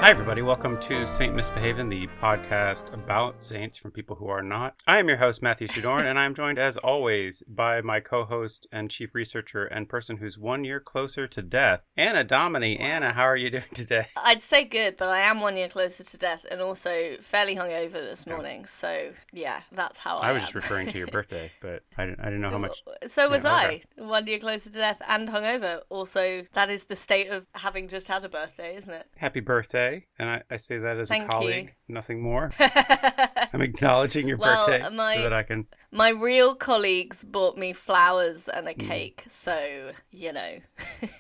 Hi, everybody. Welcome to Saint Misbehavin', the podcast about saints from people who are not. I am your host, Matthew Shadorn, and I'm joined, as always, by my co-host and chief researcher and person who's 1 year closer to death, Anna Domini. Anna, how are you doing today? I'd say good, but I am 1 year closer to death and also fairly hungover this morning. So, yeah, that's how I am. I was just referring to your birthday, but I didn't know how much... So was I. 1 year closer to death and hungover. Also, that is the state of having just had a birthday, isn't it? Happy birthday. And I say that as Thank a colleague, you. Nothing more. I'm acknowledging your birthday so that I can... My real colleagues bought me flowers and a cake, so, you know.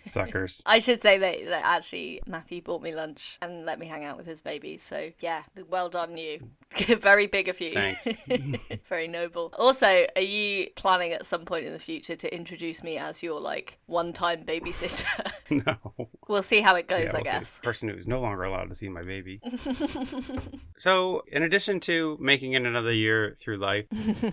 Suckers. I should say that actually Matthew bought me lunch and let me hang out with his baby, so yeah, well done you. Very big of you. Thanks. Very noble. Also, are you planning at some point in the future to introduce me as your, one-time babysitter? No. We'll see how it goes, we'll I guess. The person who's no longer allowed to see my baby. So, in addition to making it another year through life,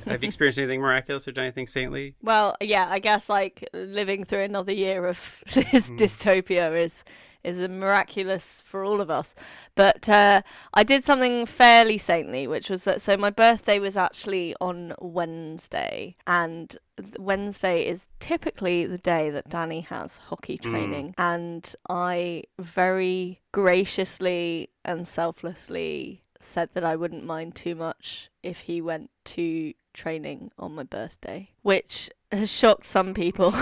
have you experienced anything miraculous or done anything saintly? Well, yeah, I guess living through another year of this dystopia is miraculous for all of us. But I did something fairly saintly, which was that, so my birthday was actually on Wednesday, and Wednesday is typically the day that Danny has hockey training, and I very graciously and selflessly said that I wouldn't mind too much if he went to training on my birthday, which has shocked some people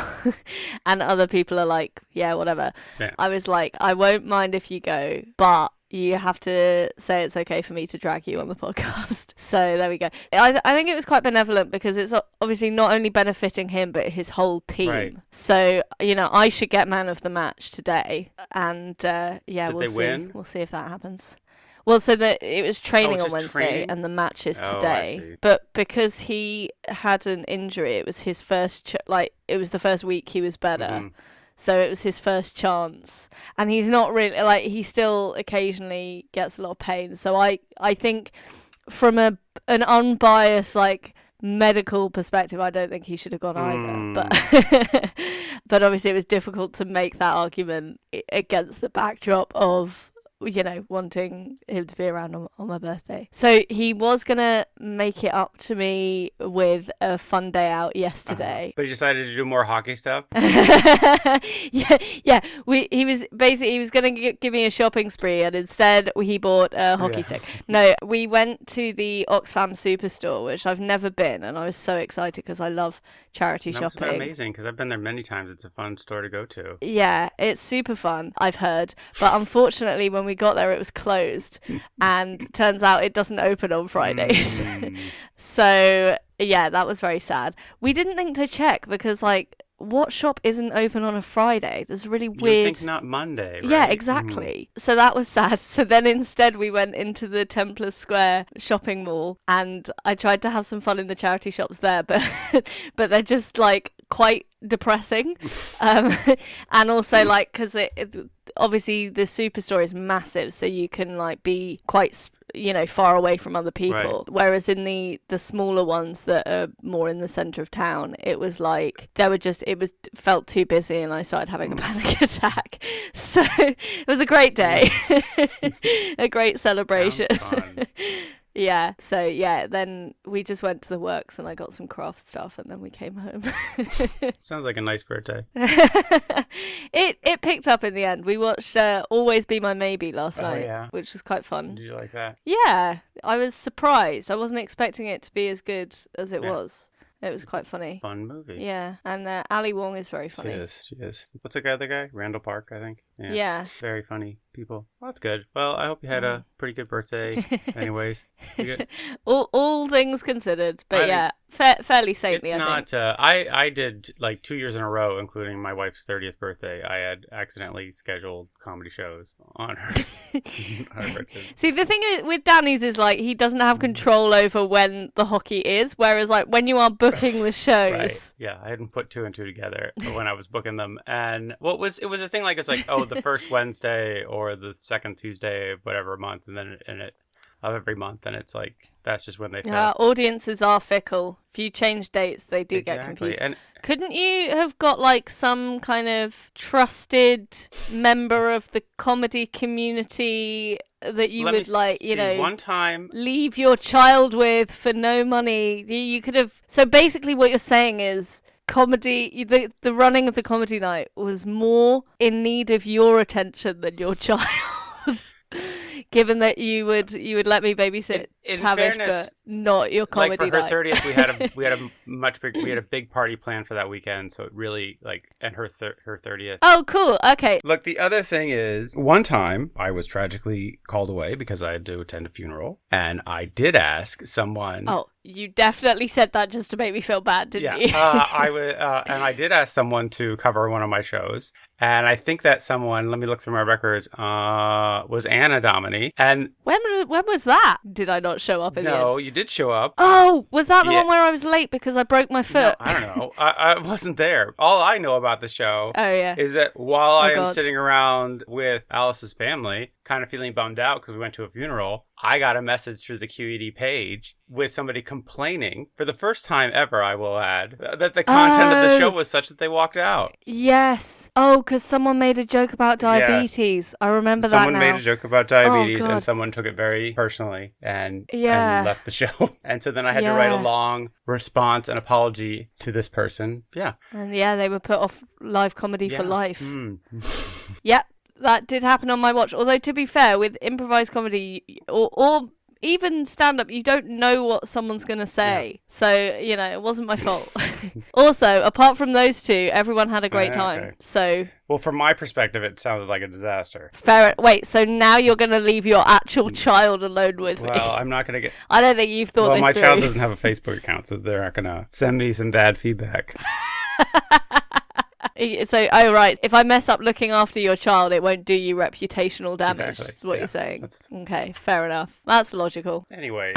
and other people are like, yeah, whatever. Yeah. I was like, I won't mind if you go, but you have to say it's okay for me to drag you on the podcast. So there we go. I think it was quite benevolent because it's obviously not only benefiting him but his whole team. Right. So, I should get man of the match today, and we'll see. Win? We'll see if that happens. Well, so it was training on Wednesday and the match is today. But because he had an injury, it was his first, it was the first week he was better. Mm-hmm. So it was his first chance. And he's not really, he still occasionally gets a lot of pain. So I think from an unbiased, medical perspective, I don't think he should have gone either. But obviously it was difficult to make that argument against the backdrop of wanting him to be around on my birthday. So he was going to make it up to me with a fun day out yesterday. But he decided to do more hockey stuff? Yeah. He was going to give me a shopping spree, and instead he bought a hockey stick. No, we went to the Oxfam Superstore, which I've never been, and I was so excited because I love charity shopping. That's amazing, because I've been there many times. It's a fun store to go to. Yeah, it's super fun, I've heard. But unfortunately, when we got there, it was closed, and turns out it doesn't open on Fridays. So yeah, that was very sad. We didn't think to check because what shop isn't open on a Friday? There's really weird... You think not Monday, right? Yeah, exactly. So that was sad. So then instead we went into the Templar Square shopping mall, and I tried to have some fun in the charity shops there, but they're just quite depressing. And also because obviously the Superstore is massive, so you can be quite far away from other people, right. Whereas in the smaller ones that are more in the center of town, it was felt too busy, and I started having a panic attack. So it was a great day. A great celebration. Yeah, so yeah, then we just went to the works and I got some craft stuff and then we came home. Sounds like a nice birthday. It picked up in the end. We watched Always Be My Maybe last night, which was quite fun. Did you like that? Yeah, I was surprised. I wasn't expecting it to be as good as it was. It was quite funny. Fun movie. Yeah, and Ali Wong is very funny. She is. What's the other guy? Randall Park, I think. Yeah. Very funny people. Well, that's good. Well, I hope you had a pretty good birthday. Anyways. all things considered. But fairly saintly, I think. It's not... I did 2 years in a row, including my wife's 30th birthday. I had accidentally scheduled comedy shows on her birthday. See, the thing with Danny's is he doesn't have control over when the hockey is, whereas when you are booking the shows... Right. Yeah, I hadn't put two and two together when I was booking them. And it was a thing it's the first Wednesday or the second Tuesday of whatever month, and it of every month, and it's like that's just when they Yeah, fell. audiences are fickle. If you change dates, they do get confused. And couldn't you have got like some kind of trusted member of the comedy community that you would like, you know, one time leave your child with for no money? You could have. So basically, what you're saying is comedy. The running of the comedy night was more in need of your attention than your child. Given that you would let me babysit in Tavish, fairness, but not your comedy like for her night. 30th, we had a big party planned for that weekend. So it really and her 30th. Oh, cool. Okay. Look, the other thing is, one time I was tragically called away because I had to attend a funeral, and I did ask someone. Oh, you definitely said that just to make me feel bad, didn't you? And I did ask someone to cover one of my shows, and I think that someone, let me look through my records, was Anna Domini. And when was that? Did I not show up in the end? no, you did show up. Oh, was that the one where I was late because I broke my foot? No, I don't know. I wasn't there. All I know about the show is that while I am sitting around with Alice's family, kind of feeling bummed out because we went to a funeral, I got a message through the QED page with somebody complaining, for the first time ever, I will add, that the content of the show was such that they walked out. Yes. Oh, because someone made a joke about diabetes. Yeah. I remember that now. Someone made a joke about diabetes, and someone took it very personally and left the show. And so then I had to write a long response and apology to this person. Yeah. And they were put off live comedy for life. Yep. That did happen on my watch. Although, to be fair, with improvised comedy or even stand-up, you don't know what someone's going to say. Yeah. So, you know, it wasn't my fault. Also, apart from those two, everyone had a great time. Okay. So... Well, from my perspective, it sounded like a disaster. Fair. Wait, so now you're going to leave your actual child alone with me? Well, I'm not going to get... I don't think you've thought this through. Well, my child doesn't have a Facebook account, so they're not going to send me some bad feedback. So, right, if I mess up looking after your child, it won't do you reputational damage, is what you're saying. Okay, fair enough. That's logical. Anyways.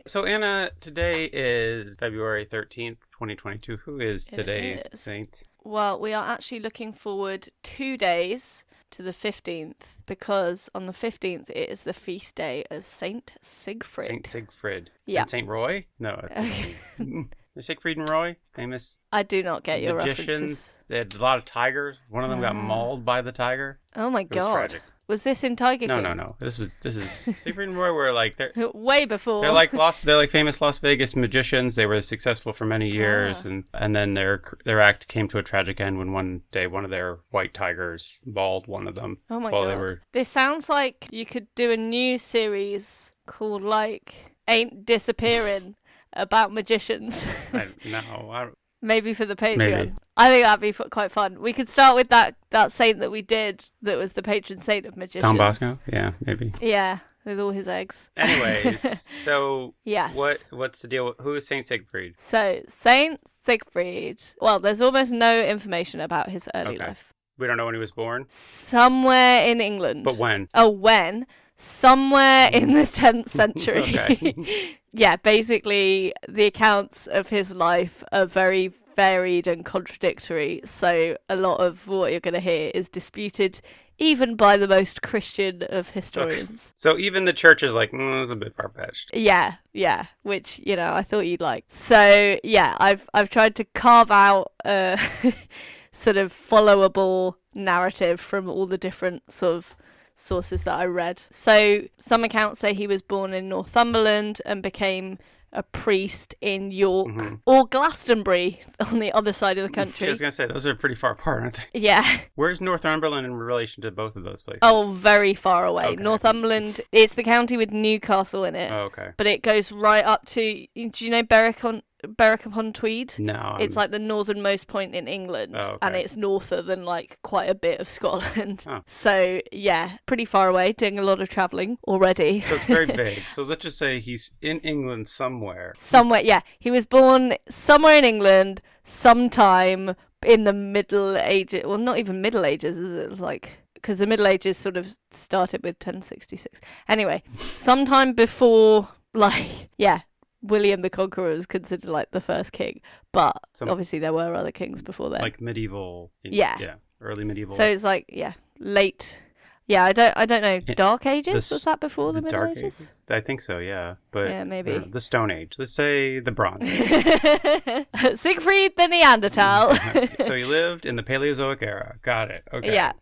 So, Anna, today is February 13th, 2022. Who is today's saint? Well, we are actually looking forward 2 days to the 15th, because on the 15th it is the feast day of Saint Sigfried. Saint Sigfried. Yeah. And Saint Roy? No, it's Sigfried and Roy, famous. I do not get your magicians. References. They had a lot of tigers. One of them got mauled by the tiger. Oh my God! Was tragic. Was this in Tiger King? No. This is Sigfried and Roy were like they're way before. They're like famous Las Vegas magicians. They were successful for many years, and then their act came to a tragic end when one day one of their white tigers mauled one of them. Oh my God! This sounds like you could do a new series called Ain't Disappearing about magicians. Maybe for the Patreon. Maybe. I think that'd be quite fun. We could start with that saint that we did that was the patron saint of magicians. Tom Bosco? Yeah, maybe. Yeah, with all his eggs. Anyways, so yes. What's the deal? Who is Saint Sigfried? So, Saint Sigfried, well, there's almost no information about his early life. We don't know when he was born? Somewhere in England. But when? Oh, when? Somewhere in the 10th century. Yeah, basically, the accounts of his life are very varied and contradictory. So a lot of what you're going to hear is disputed even by the most Christian of historians. So even the church is like, it's a bit far-fetched. Yeah, which, I thought you'd like. So, yeah, I've tried to carve out a sort of followable narrative from all the different sort of sources that I read. So some accounts say he was born in Northumberland and became a priest in York or Glastonbury on the other side of the country. I was going to say, those are pretty far apart, aren't they? Yeah. Where's Northumberland in relation to both of those places? Oh, very far away. Okay. Northumberland, it's the county with Newcastle in it. Oh, okay. But it goes right up to, do you know Berwick upon Tweed? No. It's like the northernmost point in England, and it's norther than quite a bit of Scotland. Oh. So, yeah, pretty far away, doing a lot of travelling already. So it's very vague. So let's just say he's in England somewhere. Somewhere, yeah. He was born somewhere in England sometime in the Middle Ages. Well, not even Middle Ages, is it? Because the Middle Ages sort of started with 1066. Anyway, sometime before, William the Conqueror was considered the first king, but obviously there were other kings before then. Like medieval. Yeah. Early medieval. So it's late Yeah, I don't know. Dark Ages? s- Was that before the Middle Dark Ages? I think so, yeah. But Yeah, maybe. the Stone Age. Let's say the Bronze Age. Siegfried the Neanderthal. So he lived in the Paleozoic era. Got it. Okay. Yeah.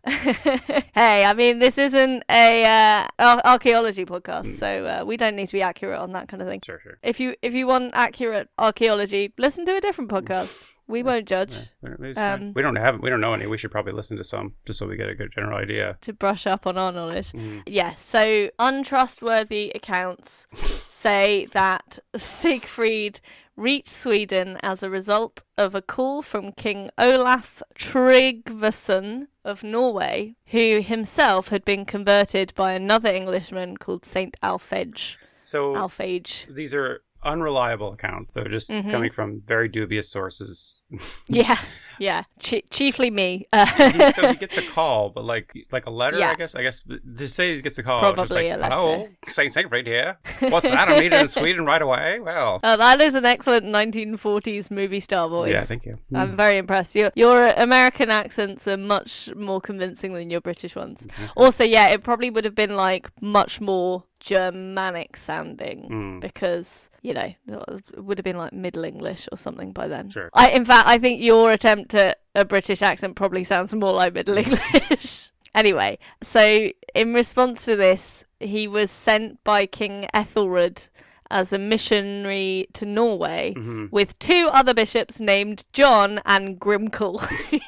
Hey, I mean, this isn't a archaeology podcast, so we don't need to be accurate on that kind of thing. Sure. If you want accurate archaeology, listen to a different podcast. We won't judge. We don't know any. We should probably listen to some just so we get a good general idea. To brush up on our knowledge. Yeah, so untrustworthy accounts say that Sigfrid reached Sweden as a result of a call from King Olaf Tryggvason of Norway, who himself had been converted by another Englishman called Saint Alphege. So Alphege. These are unreliable accounts, so just coming from very dubious sources. Yeah. Chiefly me. So he gets a call, but like a letter, Yeah. I guess to say he gets a call. Probably it's just like, a letter. hello, Saint Sigfried here. What's that? I'm needed in Sweden right away. Well, Oh, that is an excellent 1940s movie star voice. yeah, thank you. I'm very impressed. Your American accents are much more convincing than your British ones. Also, yeah, it probably would have been like much more Germanic sounding because, you know, it would have been like Middle English or something by then. Sure. In fact, I think your attempt at a British accent probably sounds more like Middle English. Anyway, so in response to this, he was sent by King Ethelred as a missionary to Norway with two other bishops named John and Grimkel.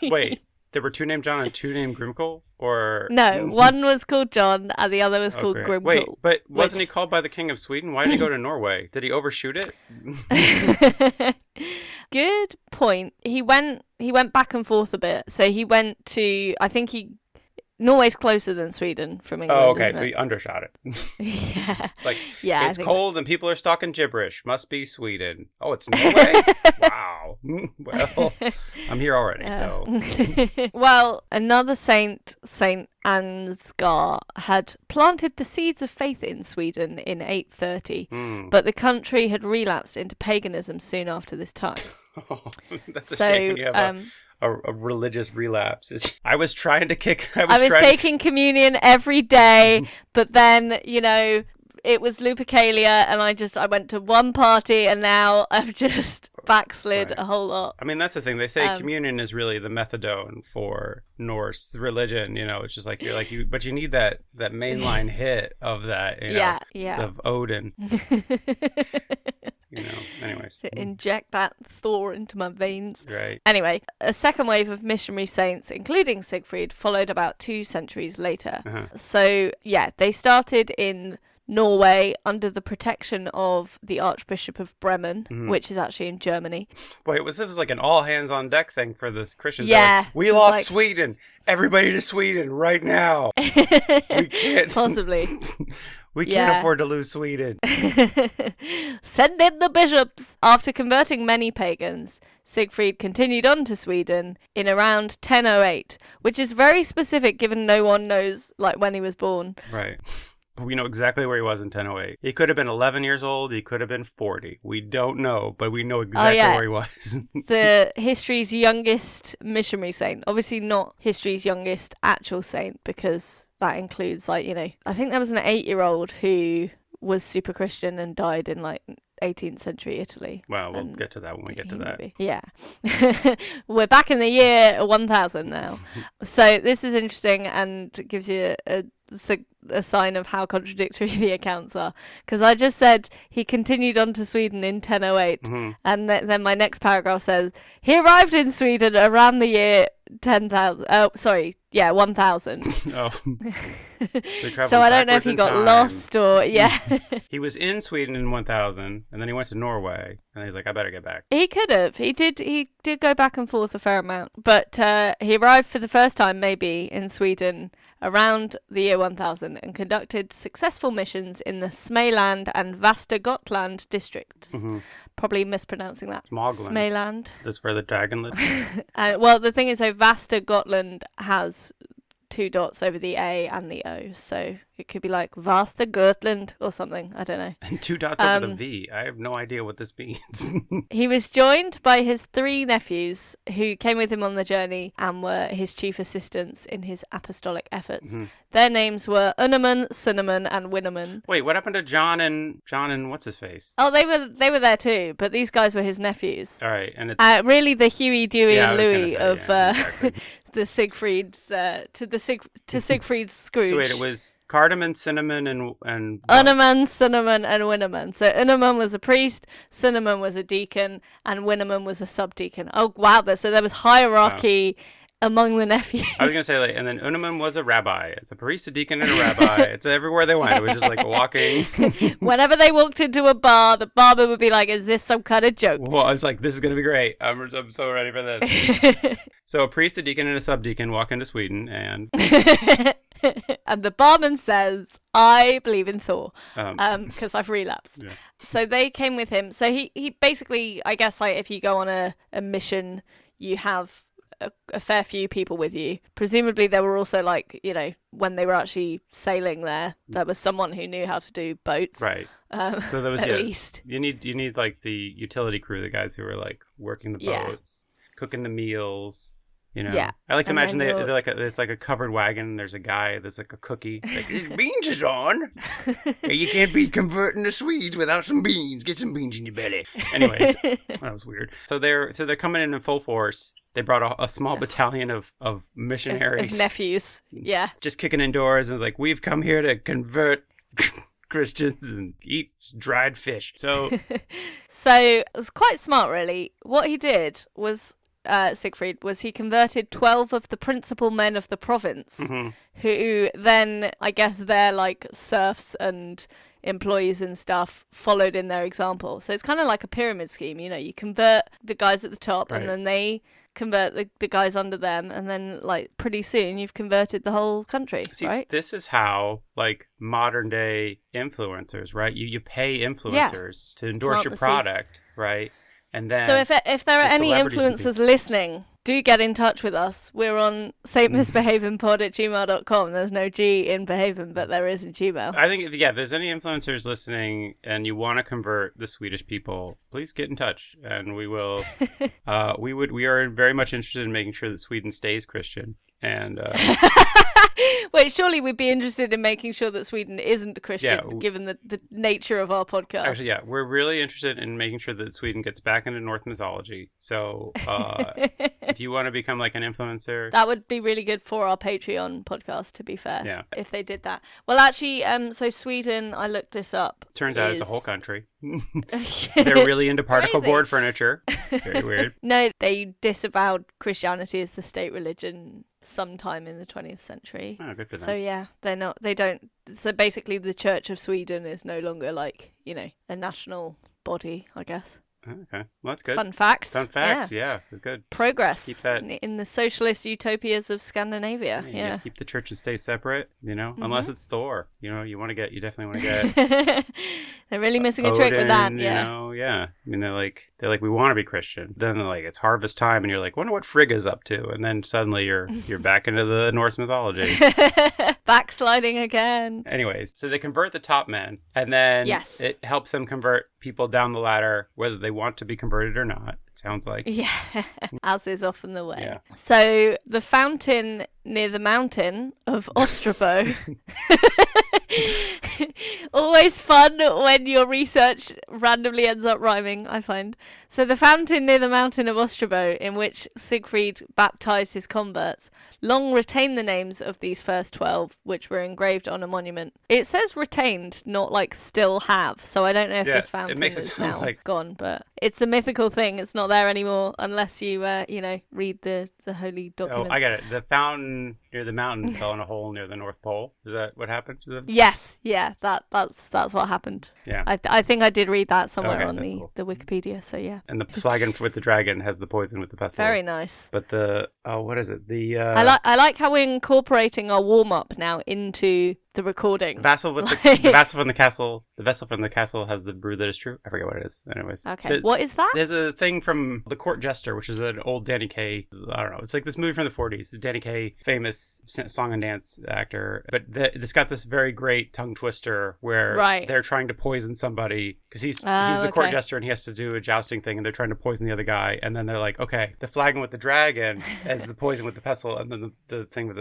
Wait, there were two named John and two named Grimkel? Or No, one was called John and the other was called Grimkel. Wait, but wasn't he called by the King of Sweden? Why did he go to Norway? Did he overshoot it? Good point. He went back and forth a bit. So he went to, I think Norway's closer than Sweden from England. Oh, okay, isn't so it? he undershot it. Yeah. It's like, Yeah, it's cold and people are talking gibberish. Must be Sweden. Oh, it's Norway? Wow. Well, I'm here already, so. Well, another Saint Ansgar, had planted the seeds of faith in Sweden in 830, but the country had relapsed into paganism soon after this time. That's a shame when you have a religious relapse. I was trying to kick. I was taking communion every day, but then, you know, it was Lupercalia, and I went to one party, and now I've just backslid a whole lot. I mean, that's the thing. They say communion is really the methadone for Norse religion. You know, it's just like but you need that mainline hit of that. You know, of Odin. You know, anyways. To inject that Thor into my veins. Right. Anyway, a second wave of missionary saints, including Sigfrid, followed about 2 centuries later. So, yeah, they started in Norway under the protection of the Archbishop of Bremen, which is actually in Germany. Wait, this was like an all hands on deck thing for the Christians. Yeah. Like, we lost Sweden. Everybody to Sweden right now. We can't. Possibly. We can't afford to lose Sweden. Send in the bishops! After converting many pagans, Sigfrid continued on to Sweden in around 1008, which is very specific given no one knows when he was born. Right. We know exactly where he was in 1008. He could have been 11 years old. He could have been 40. We don't know, but we know exactly where he was. The history's youngest missionary saint. Obviously not history's youngest actual saint, because that includes, I think there was an 8-year-old who was super Christian and died in 18th century Italy. Well, we'll get to that when we get to that. Yeah. We're back in the year 1000 now. So this is interesting and gives you a sign of how contradictory the accounts are. Because I just said he continued on to Sweden in 1008. And then my next paragraph says, he arrived in Sweden around the year 10,000. Oh, sorry. Yeah, 1000. Oh. So I don't know if he got lost or, He was in Sweden in 1000, and then he went to Norway, and he's like, I better get back. He could have. He did go back and forth a fair amount. But he arrived for the first time, maybe, in Sweden around the year 1000 and conducted successful missions in the Smaland and Västergötland districts. Probably mispronouncing that. Smaland. That's where the dragon lives. Well, the thing is, Västergötland has 2 dots over the A and the O, so It could be like Vasta Gotland or something. I don't know. And 2 dots over the V. I have no idea what this means. He was joined by his 3 nephews who came with him on the journey and were his chief assistants in his apostolic efforts. Mm-hmm. Their names were Unaman, Cinnamon, and Winnaman. Wait, what happened to John and what's his face? Oh, they were there too, but these guys were his nephews. All right, and it's really the Huey, Dewey, and Louie of exactly. the Sigfried's to Sigfried's Scrooge. So wait, it was cardamom, cinnamon, and Unaman, Cinnamon, and Winnaman. So Unaman was a priest, Cinnamon was a deacon, and Winnaman was a subdeacon. Oh wow! So there was hierarchy among the nephews. I was gonna say and then Unaman was a rabbi. It's a priest, a deacon, and a rabbi. It's everywhere they went. It was just like walking. Whenever they walked into a bar, the barman would be like, "Is this some kind of joke?" Well, I was like, "This is gonna be great. I'm so ready for this." So a priest, a deacon, and a subdeacon walk into Sweden, and and the barman says, "I believe in Thor," because I've relapsed. Yeah. So they came with him. So he basically, I guess, like if you go on a mission, you have a fair few people with you. Presumably there were also when they were actually sailing there was someone who knew how to do boats, right? So there was at least you need like the utility crew, the guys who were like working the boats, cooking the meals. Yeah. I like to imagine they're like it's like a covered wagon. There's a guy. There's like a cookie. Like, beans is on. You can't be converting the Swedes without some beans. Get some beans in your belly. Anyways, that was weird. So they're coming in full force. They brought a small battalion of missionaries, of nephews. Yeah, just kicking in doors and it's like, we've come here to convert Christians and eat dried fish. So it was quite smart, really. What he did was. Sigfrid was he converted 12 of the principal men of the province, mm-hmm. who then, I guess, their like serfs and employees and stuff followed in their example. So it's kind of like a pyramid scheme, you convert the guys at the top, right. And then they convert the guys under them, and then like pretty soon you've converted the whole country. See, right? This is how like modern day influencers, right? You pay influencers to endorse your product, seeds. Right? And then, so if there are any influencers listening, do get in touch with us. We're on saintmisbehavenpod@gmail.com. There's no G in behaven, but there is in Gmail. I think if there's any influencers listening and you want to convert the Swedish people, please get in touch, and we will. We are very much interested in making sure that Sweden stays Christian. And wait, surely we'd be interested in making sure that Sweden isn't Christian, given the nature of our podcast. Actually, yeah, we're really interested in making sure that Sweden gets back into Norse mythology. So if you want to become like an influencer, that would be really good for our Patreon podcast, to be fair. Yeah. If they did that. Well, actually, so Sweden, I looked this up. Turns out it's a whole country. They're really into particle board furniture. Very weird. No, they disavowed Christianity as the state religion sometime in the 20th century. Oh, good for them. So yeah, they don't. So basically the Church of Sweden is no longer like, a national body, I guess. Okay, well that's good. Fun facts. Yeah, it's good. Progress keep that in the socialist utopias of Scandinavia. Yeah. Keep the church and state separate. Mm-hmm. Unless it's Thor. You definitely want to get. They're really missing a trick with that. Yeah. Yeah. I mean, they're like, we want to be Christian. Then they're like, it's harvest time, and you're like, wonder what Frigga's up to, and then suddenly you're back into the Norse mythology. Backsliding again. Anyways, so they convert the top men, and then it helps them convert people down the ladder, whether they want to be converted or not. It sounds like. Yeah, as is often the way. Yeah. So the fountain near the mountain of Ostrobo. Always fun when your research randomly ends up rhyming, I find. So the fountain near the mountain of Ostrobo, in which Sigfrid baptized his converts, long retained the names of these first 12, which were engraved on a monument. It says retained, not like still have, so I don't know if this fountain is now gone, but it's a mythical thing. It's not there anymore unless you, read the holy documents. Oh, I get it. The fountain near the mountain fell in a hole near the North Pole. Is that what happened to them? Yes, yeah, that's what happened. Yeah, I think I did read that somewhere on the cool. Wikipedia. So yeah. And the flagon with the dragon has the poison with the pestle. Very nice. But what is it? I like how we're incorporating our warm up now into the the recording. The vessel with the vessel from the castle. The vessel from the castle has the brew that is true. I forget what it is. Anyways. Okay. What is that? There's a thing from The Court Jester, which is an old Danny Kaye. I don't know. It's like this movie from the 40s. Danny Kaye, famous song and dance actor. But it's got this very great tongue twister where they're trying to poison somebody because he's the court jester and he has to do a jousting thing and they're trying to poison the other guy. And then they're like, okay, the flagon with the dragon as the poison with the pestle, and then the thing with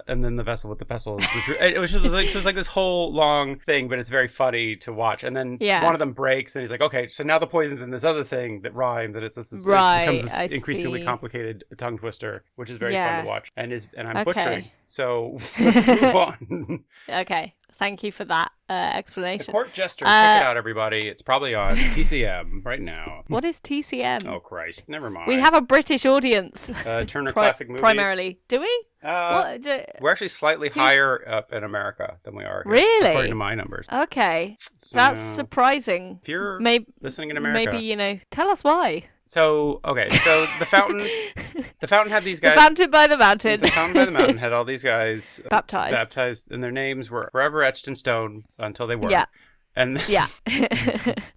and then the vessel with the pestle. It was just like this whole long thing, but it's very funny to watch. And then one of them breaks and he's like, okay, so now the poison's in this other thing that rhymes, and it becomes this increasingly complicated tongue twister, which is very fun to watch. And I'm butchering. So let's move on. Okay. Thank you for that explanation. The Court Jester, check it out, everybody. It's probably on TCM right now. What is TCM? Oh, Christ. Never mind. We have a British audience. Turner Classic Movies. Primarily. Do we? We're actually slightly higher up in America than we are here, really? according to my numbers. Okay. That's surprising. If you're listening in America. Maybe, tell us why. So the fountain had these guys. The fountain by the mountain. The fountain by the mountain had all these guys baptized, and their names were forever etched in stone until they were. Yeah. And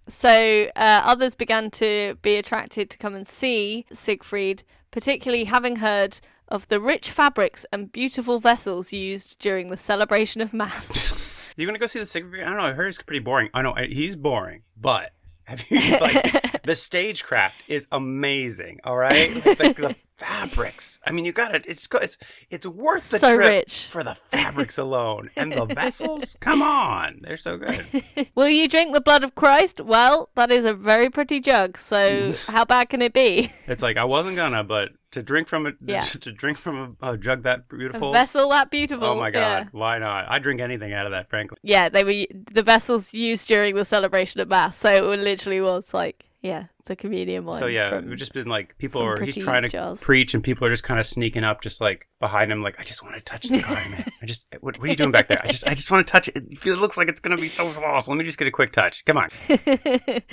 So others began to be attracted to come and see Sigfried, particularly having heard of the rich fabrics and beautiful vessels used during the celebration of Mass. You gonna go see the Sigfried? I don't know. I heard it's pretty boring. I know he's boring, but have you the stagecraft is amazing. All right, the fabrics. I mean, you got it. It's worth the trip rich. For the fabrics alone, and the vessels. Come on, they're so good. Will you drink the blood of Christ? Well, that is a very pretty jug. So how bad can it be? It's like I wasn't gonna, but to drink from a jug that beautiful, a vessel that beautiful. Oh my God, why not? I'd drink anything out of that, frankly. Yeah, they were the vessels used during the celebration of Mass, so it literally was like. Yeah, the communion wine. So yeah, it's just been like he's trying to preach and people are just kind of sneaking up just like behind him like, I just want to touch the garment. What are you doing back there? I just want to touch it. It looks like it's going to be so soft. Let me just get a quick touch. Come on.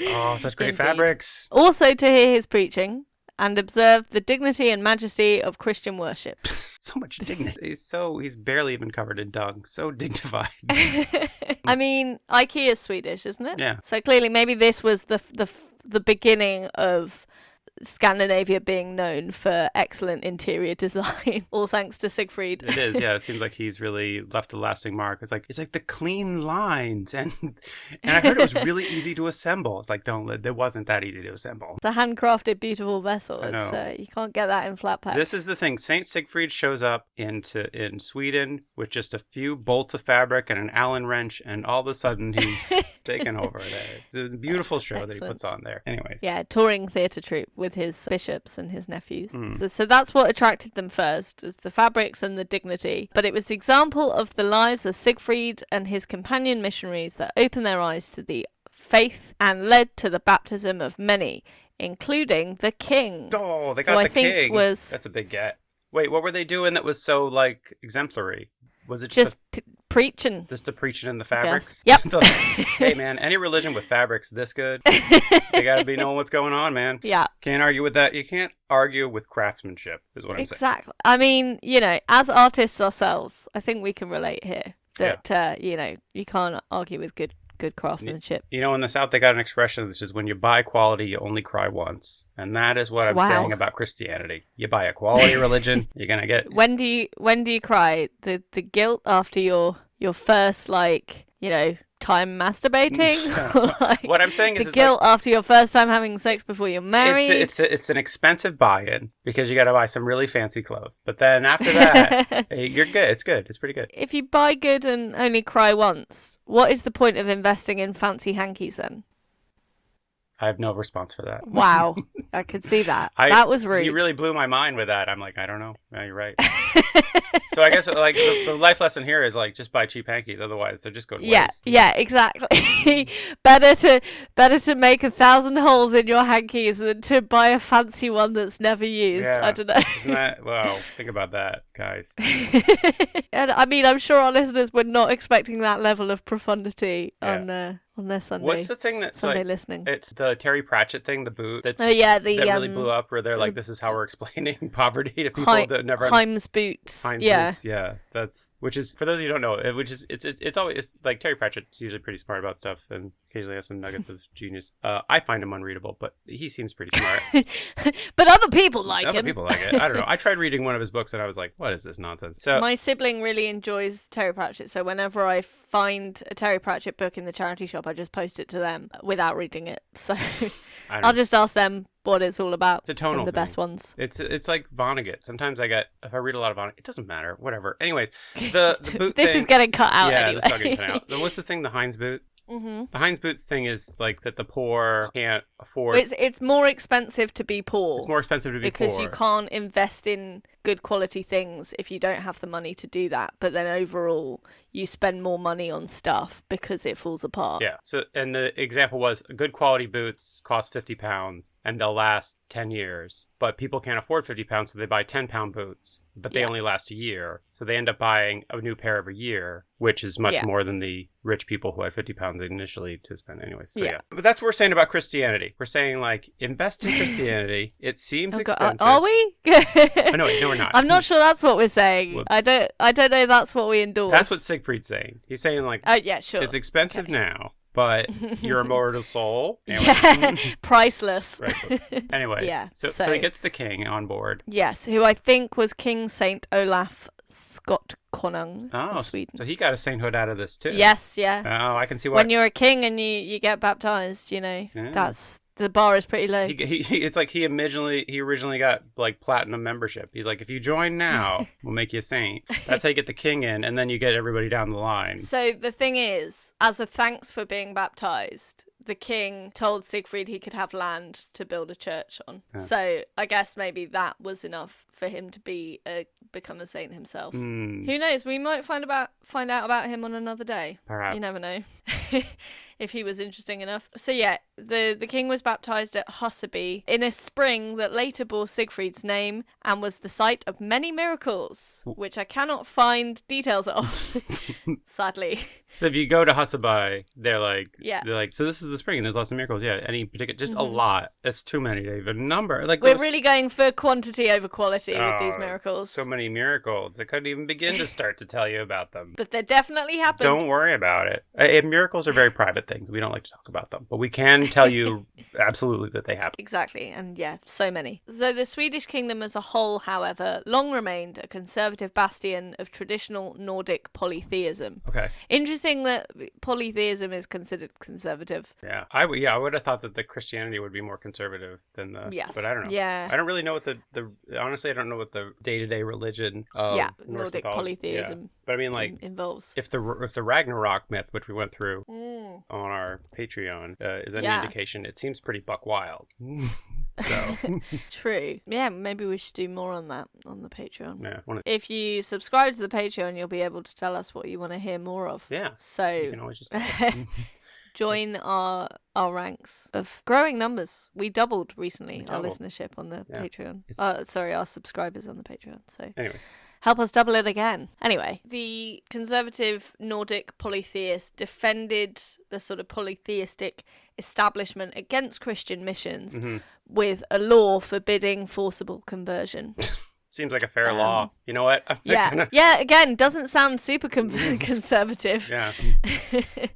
Oh, such great fabrics. Also to hear his preaching and observe the dignity and majesty of Christian worship. So much dignity. He's barely even covered in dung. So dignified. I mean, IKEA's Swedish, isn't it? Yeah. So clearly maybe this was the beginning of Scandinavia being known for excellent interior design, all thanks to Sigfried. It is, yeah. It seems like he's really left a lasting mark. It's like the clean lines, and I heard it was really easy to assemble. It's like it wasn't that easy to assemble. It's a handcrafted, beautiful vessel. You can't get that in flat pack. This is the thing. Saint Sigfried shows up in Sweden with just a few bolts of fabric and an Allen wrench, and all of a sudden he's taken over there. It's a beautiful show that he puts on there. Anyways, yeah, touring theatre troupe with his bishops and his nephews. So that's what attracted them first, is the fabrics and the dignity. But it was the example of the lives of Sigfried and his companion missionaries that opened their eyes to the faith and led to the baptism of many, including the king. Oh, they got the king. That's a big get. Wait, what were they doing that was so exemplary? Was it just preaching? Just the preaching in the fabrics? Yep. Hey, man, any religion with fabrics this good, they got to be knowing what's going on, man. Yeah. Can't argue with that. You can't argue with craftsmanship, is what I'm saying. Exactly. I mean, as artists ourselves, I think we can relate here that, you can't argue with good craftsmanship. In the South, they got an expression that says, when you buy quality, you only cry once. And that is what I'm saying about Christianity. You buy a quality religion, you're going to get... When do you cry? The guilt after your first, time masturbating? What I'm saying is the guilt after your first time having sex before you're married. It's an expensive buy-in because you got to buy some really fancy clothes. But then after that, you're good. It's good. It's pretty good. If you buy good and only cry once, what is the point of investing in fancy hankies then? I have no response for that. Wow. I could see that. That was rude. You really blew my mind with that. I'm like, I don't know. Yeah, you're right. So I guess the life lesson here is just buy cheap hankies. Otherwise, they're just going to waste. Yeah, exactly. better to make 1,000 holes in your hankies than to buy a fancy one that's never used. Yeah. I don't know. Isn't that, wow, think about that, guys. And I mean, I'm sure our listeners were not expecting that level of profundity on on their Sunday. What's the thing that's Sunday like listening? It's the Terry Pratchett thing, the boot. That's, Oh yeah, that really blew up. Where they're like, "This is how we're explaining poverty to people that never." Heim's boots. Heinz yeah, boots, yeah. Which is, for those of you who don't know, it's always like Terry Pratchett's usually pretty smart about stuff and occasionally has some nuggets of genius. I find him unreadable, but he seems pretty smart. But other people like him. Other people like it. I don't know. I tried reading one of his books and I was like, "What is this nonsense?" So my sibling really enjoys Terry Pratchett, so whenever I find a Terry Pratchett book in the charity shop, I just post it to them without reading it. So I'll just ask them what it's all about. It's a tonal the thing. Best ones. It's like Vonnegut. Sometimes if I read a lot of Vonnegut, it doesn't matter. Whatever. Anyways, the boot this thing, is getting cut out yeah, anyway. this is all getting cut out. What's the thing? The Heinz boot. Mm-hmm. The Heinz boots thing is like that the poor can't afford. It's more expensive to be poor. It's more expensive to be poor because you can't invest in good quality things if you don't have the money to do that. But then overall, you spend more money on stuff because it falls apart. Yeah. So, and the example was good quality boots cost £50 and they'll last 10 years. But people can't afford £50, so they buy £10 boots, but they only last a year. So they end up buying a new pair every year, which is much more than the rich people who had £50 initially to spend anyway. So yeah. But that's what we're saying about Christianity. We're saying, like, invest in Christianity. It seems expensive. Are we? Oh, no, we're not. I'm not sure that's what we're saying. Well, I don't know that's what we endorse. That's what Sigfried's saying. He's saying, like, oh yeah, sure. It's expensive now, but your immortal soul. Anyway. Yeah, priceless. Anyway, yeah, so he gets the king on board. Yes, who I think was King Saint Olaf Skotkonung of Sweden. So he got a sainthood out of this too. Yes, yeah. Oh, I can see why. When you're a king and you get baptized, that's the bar is pretty low. It's like he originally got like platinum membership. He's like, if you join now, we'll make you a saint. That's how you get the king in, and then you get everybody down the line. So the thing is, as a thanks for being baptized, the king told Sigfrid he could have land to build a church on. Yeah. So I guess maybe that was enough for him to become a saint himself. Who knows? We might find out about him on another day. Perhaps. You never know. If he was interesting enough. So yeah, the king was baptized at Husaby in a spring that later bore Sigfrid's name and was the site of many miracles, which I cannot find details of, sadly. So if you go to Husaby, they're like, so this is the spring and there's lots of miracles. Yeah, any particular, just a lot. That's too many to even number. Like we're really going for quantity over quality with these miracles. So many miracles. I couldn't even begin to start to tell you about them. But they definitely happened. Don't worry about it. Miracles are very private things. We don't like to talk about them. But we can tell you absolutely that they happen. Exactly. And yeah, so many. So the Swedish kingdom as a whole, however, long remained a conservative bastion of traditional Nordic polytheism. Okay. Interesting that polytheism is considered conservative. Yeah. I would have thought that the Christianity would be more conservative than the... Yes. But I don't know. Yeah. I don't really know what honestly, I don't know what the day-to-day religion of Nordic polytheism But I mean, like, involves. If the Ragnarok myth, which we went through on our Patreon, is any indication, it seems pretty buck wild. So True. Yeah, maybe we should do more on that on the Patreon. Yeah. If you subscribe to the Patreon, you'll be able to tell us what you want to hear more of. Yeah. So you can always just tell us. Join our ranks of growing numbers. We doubled recently our listenership on the Patreon. Our subscribers on the Patreon. So anyway. Help us double it again. Anyway, the conservative Nordic polytheist defended the sort of polytheistic establishment against Christian missions with a law forbidding forcible conversion. Seems like a fair law. You know what? Yeah, again, doesn't sound super conservative. Yeah.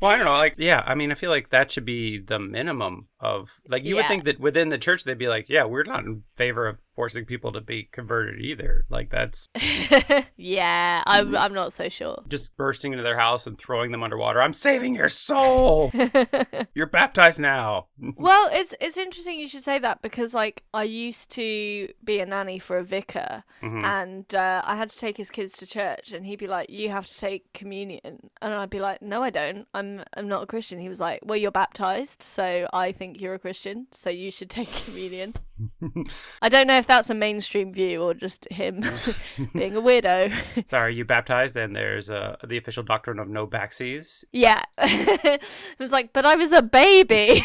Well, I don't know. Like, yeah, I mean, I feel like that should be the minimum of, like, you would think that within the church, they'd be like, yeah, we're not in favor of forcing people to be converted either. Like, that's... Yeah, I'm not so sure. Just bursting into their house and throwing them underwater. I'm saving your soul! You're baptized now! Well, it's interesting you should say that because, like, I used to be a nanny for a vicar and I had to take his kids to church and he'd be like, you have to take communion. And I'd be like, no, I don't. I'm not a Christian. He was like, well, you're baptized, so I think you're a Christian, so you should take communion. I don't know if that's a mainstream view or just him being a weirdo. Sorry, you baptized and there's the official doctrine of no backsies. Yeah. It was like, but I was a baby.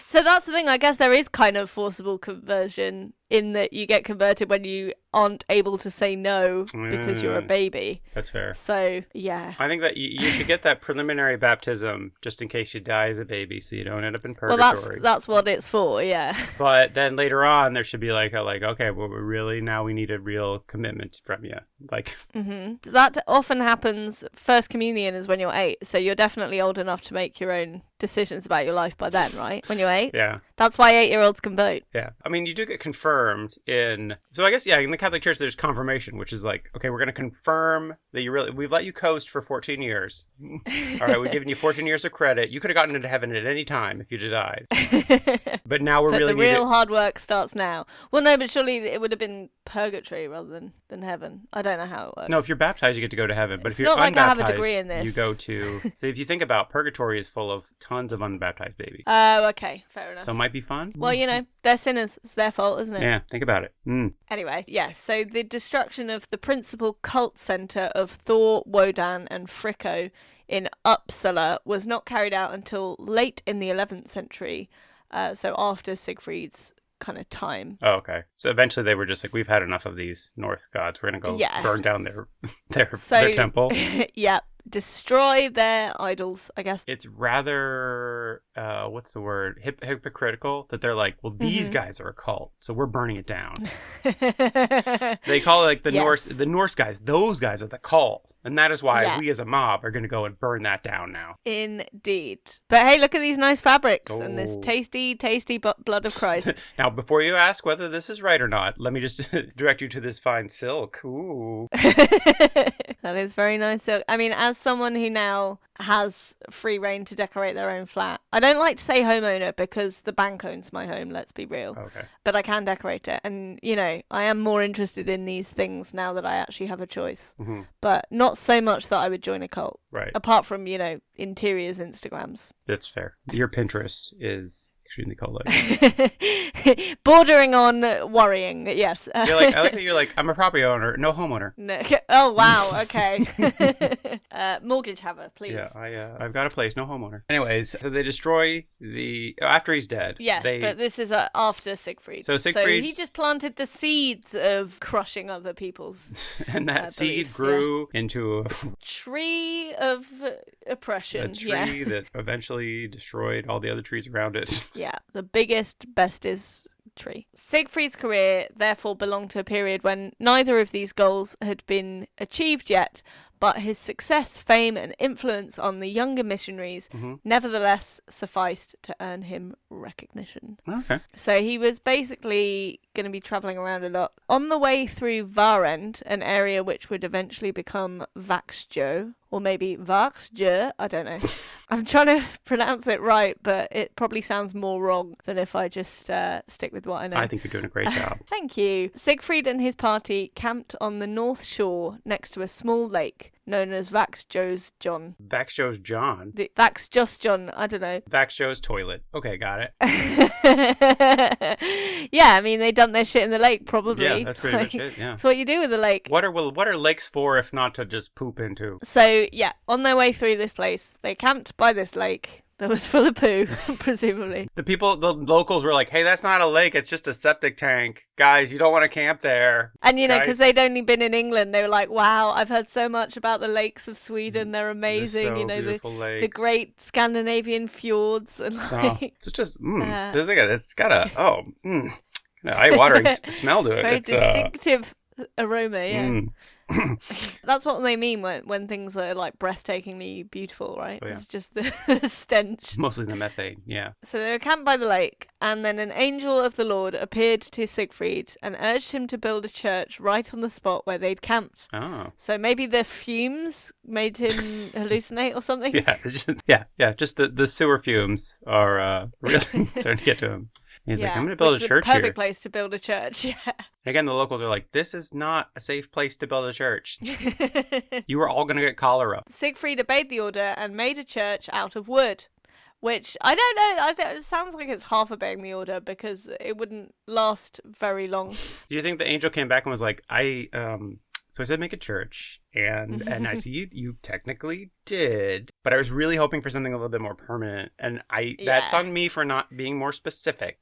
So that's the thing. I guess there is kind of forcible conversion in that you get converted when you aren't able to say no because you're a baby. That's fair. So, yeah. I think that you should get that preliminary baptism just in case you die as a baby so you don't end up in purgatory. Well, that's what it's for, yeah. But then later on, there should be okay, well, now we need a real commitment from you. That often happens. First communion is when you're 8, so you're definitely old enough to make your own decisions about your life by then, right? When you're 8? Yeah. That's why 8-year-olds can vote. Yeah. I mean, you do get confirmed in... So I guess, in the Catholic Church, there's confirmation, which is okay, we're going to confirm that we've let you coast for 14 years. All right, we've given you 14 years of credit. You could have gotten into heaven at any time if you'd have died. But now we're the real hard work starts now. Well, no, but surely it would have been purgatory rather than heaven. I don't know how it works. No, if you're baptized, you get to go to heaven. But it's if you're not like unbaptized, I have a degree in this. You go to... So if you think about purgatory is full of tons of unbaptized babies. Oh, okay. Fair enough. So it might be fun. Well, they're sinners. It's their fault, isn't it? Yeah, think about it. Anyway, yeah, so the destruction of the principal cult centre of Thor, Wodan and Fricko in Uppsala was not carried out until late in the 11th century, so after Sigfrid's kind of time. Oh, okay. So eventually they were just we've had enough of these Norse gods. We're going to go burn down their temple. Yeah. Destroy their idols, I guess. It's rather, what's the word? Hypocritical that they're these guys are a cult, so we're burning it down. They call it the Norse guys. Those guys are the cult. And that is why we as a mob are going to go and burn that down now. Indeed. But hey, look at these nice fabrics and this tasty, tasty blood of Christ. Now, before you ask whether this is right or not, let me just direct you to this fine silk. Ooh. That is very nice silk. I mean, as someone who now has free reign to decorate their own flat, I don't like to say homeowner because the bank owns my home, let's be real. Okay. But I can decorate it. And, I am more interested in these things now that I actually have a choice. Mm-hmm. But not so much that I would join a cult. Right. Apart from, interiors Instagrams. That's fair. Your Pinterest is extremely cold. Bordering on worrying, yes. I like that you're I'm a property owner, no homeowner. No. Oh, wow, okay. Mortgage haver, please. Yeah, I've got a place, no homeowner. Anyways, so they destroy after he's dead. Yes, but this is after Sigfrid. So Sigfrid... he just planted the seeds of crushing other people's and that seed grew into a... tree of oppression. A tree that eventually destroyed all the other trees around it. Yeah, the biggest, bestest tree. Sigfrid's career therefore belonged to a period when neither of these goals had been achieved yet, but his success, fame and influence on the younger missionaries nevertheless sufficed to earn him recognition. Okay. So he was basically going to be travelling around a lot. On the way through Varend, an area which would eventually become Vaxjö, or maybe Vaxjö, I don't know. I'm trying to pronounce it right, but it probably sounds more wrong than if I just stick with what I know. I think you're doing a great job. Thank you. Siegfried and his party camped on the north shore next to a small lake known as Vaxjøs John. Vaxjøs John? Vaxjøs John, I don't know. Vaxjøs toilet. Okay, got it. Yeah, I mean, they dumped their shit in the lake, probably. Yeah, that's pretty much it, yeah. That's what you do with a lake. What are lakes for if not to just poop into? So, yeah, on their way through this place, they camped by this lake that was full of poo, presumably. The locals were like, hey, that's not a lake, it's just a septic tank. Guys, you don't want to camp there. And, because they'd only been in England, they were like, wow, I've heard so much about the lakes of Sweden. They're amazing. They're so the great Scandinavian fjords. And it's just, it's got a, eye-watering smell to it. Very distinctive aroma, yeah. That's what they mean when things are breathtakingly beautiful, right? Oh, yeah. It's just the stench. Mostly the methane, yeah. So they were camped by the lake, and then an angel of the Lord appeared to Sigfrid and urged him to build a church right on the spot where they'd camped. Oh. So maybe the fumes made him hallucinate or something? Yeah. Just the sewer fumes are really starting to get to him. He's like, I'm going to build a church here. Perfect place to build a church, yeah. And again, the locals are like, this is not a safe place to build a church. You are all going to get cholera. Sigfrid obeyed the order and made a church out of wood, which I don't know. It sounds like it's half obeying the order because it wouldn't last very long. Do you think the angel came back and was like, so I said make a church, And I see you technically did, but I was really hoping for something a little bit more permanent. And that's on me for not being more specific.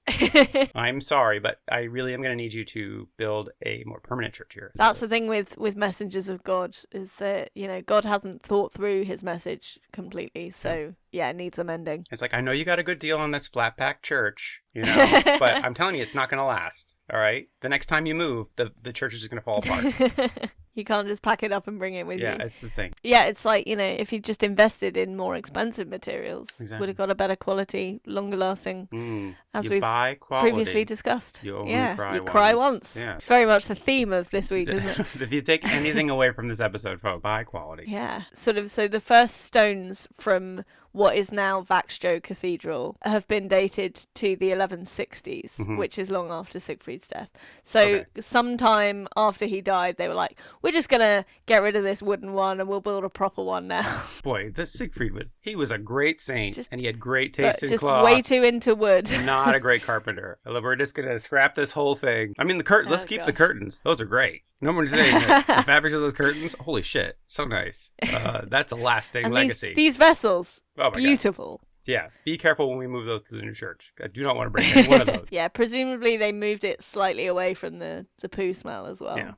I'm sorry, but I really am going to need you to build a more permanent church here. That's the thing with messengers of God, is that, God hasn't thought through his message completely. So it needs amending. It's like, I know you got a good deal on this flat pack church, but I'm telling you, it's not going to last. All right. The next time you move, the church is just going to fall apart. You can't just pack it up and bring it with you. Yeah, it's the thing. Yeah, it's like, if you just invested in more expensive materials, would have got a better quality, longer lasting, as we've previously discussed. You only cry once. Yeah. It's very much the theme of this week, isn't it? If you take anything away from this episode, folks, buy quality. Yeah. So the first stones from what is now Vaxjo Cathedral have been dated to the 1160s, which is long after Sigfrid's death. So sometime after he died, they were like, we're just going to get rid of this wooden one and we'll build a proper one now. Boy, this Sigfrid was a great saint, and he had great taste in cloth. Just way too into wood. Not a great carpenter. We're just going to scrap this whole thing. I mean, let's keep the curtains. Those are great. No one's saying that. The fabrics of those curtains, holy shit, so nice. That's a lasting legacy. These vessels, oh my beautiful. God. Yeah, be careful when we move those to the new church. I do not want to break any one of those. Yeah, presumably they moved it slightly away from the poo smell as well. Yeah.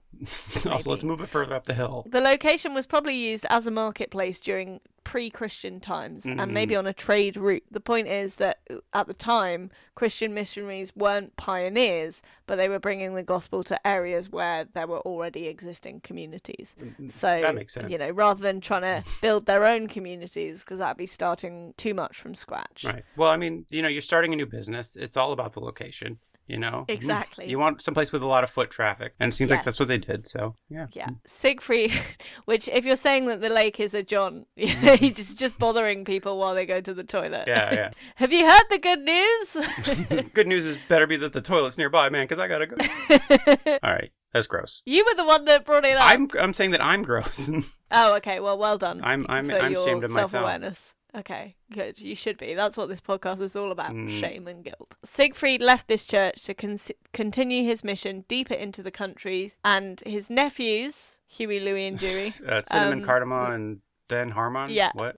Also, let's move it further up the hill. The location was probably used as a marketplace during pre-Christian times and maybe on a trade route. The point is that at the time, Christian missionaries weren't pioneers, but they were bringing the gospel to areas where there were already existing communities. So that makes sense. Rather than trying to build their own communities, because that'd be starting too much from scratch. Right. Well, I mean, you're starting a new business. It's all about the location. Exactly. You want someplace with a lot of foot traffic, and it seems like that's what they did. So yeah. Sigfried, which if you're saying that the lake is a John, he's just bothering people while they go to the toilet. Yeah. Have you heard the good news? Good news is better be that the toilet's nearby, man, because I gotta go. All right. That's gross. You were the one that brought it up. I'm saying that I'm gross. Oh, okay. Well done. I'm ashamed of myself. Self-awareness. Okay, good. You should be. That's what this podcast is all about, shame and guilt. Siegfried left this church to continue his mission deeper into the countries, and his nephews, Huey, Louie, and Dewey... Cinnamon, Cardamom, and Dan Harmon? Yeah. What?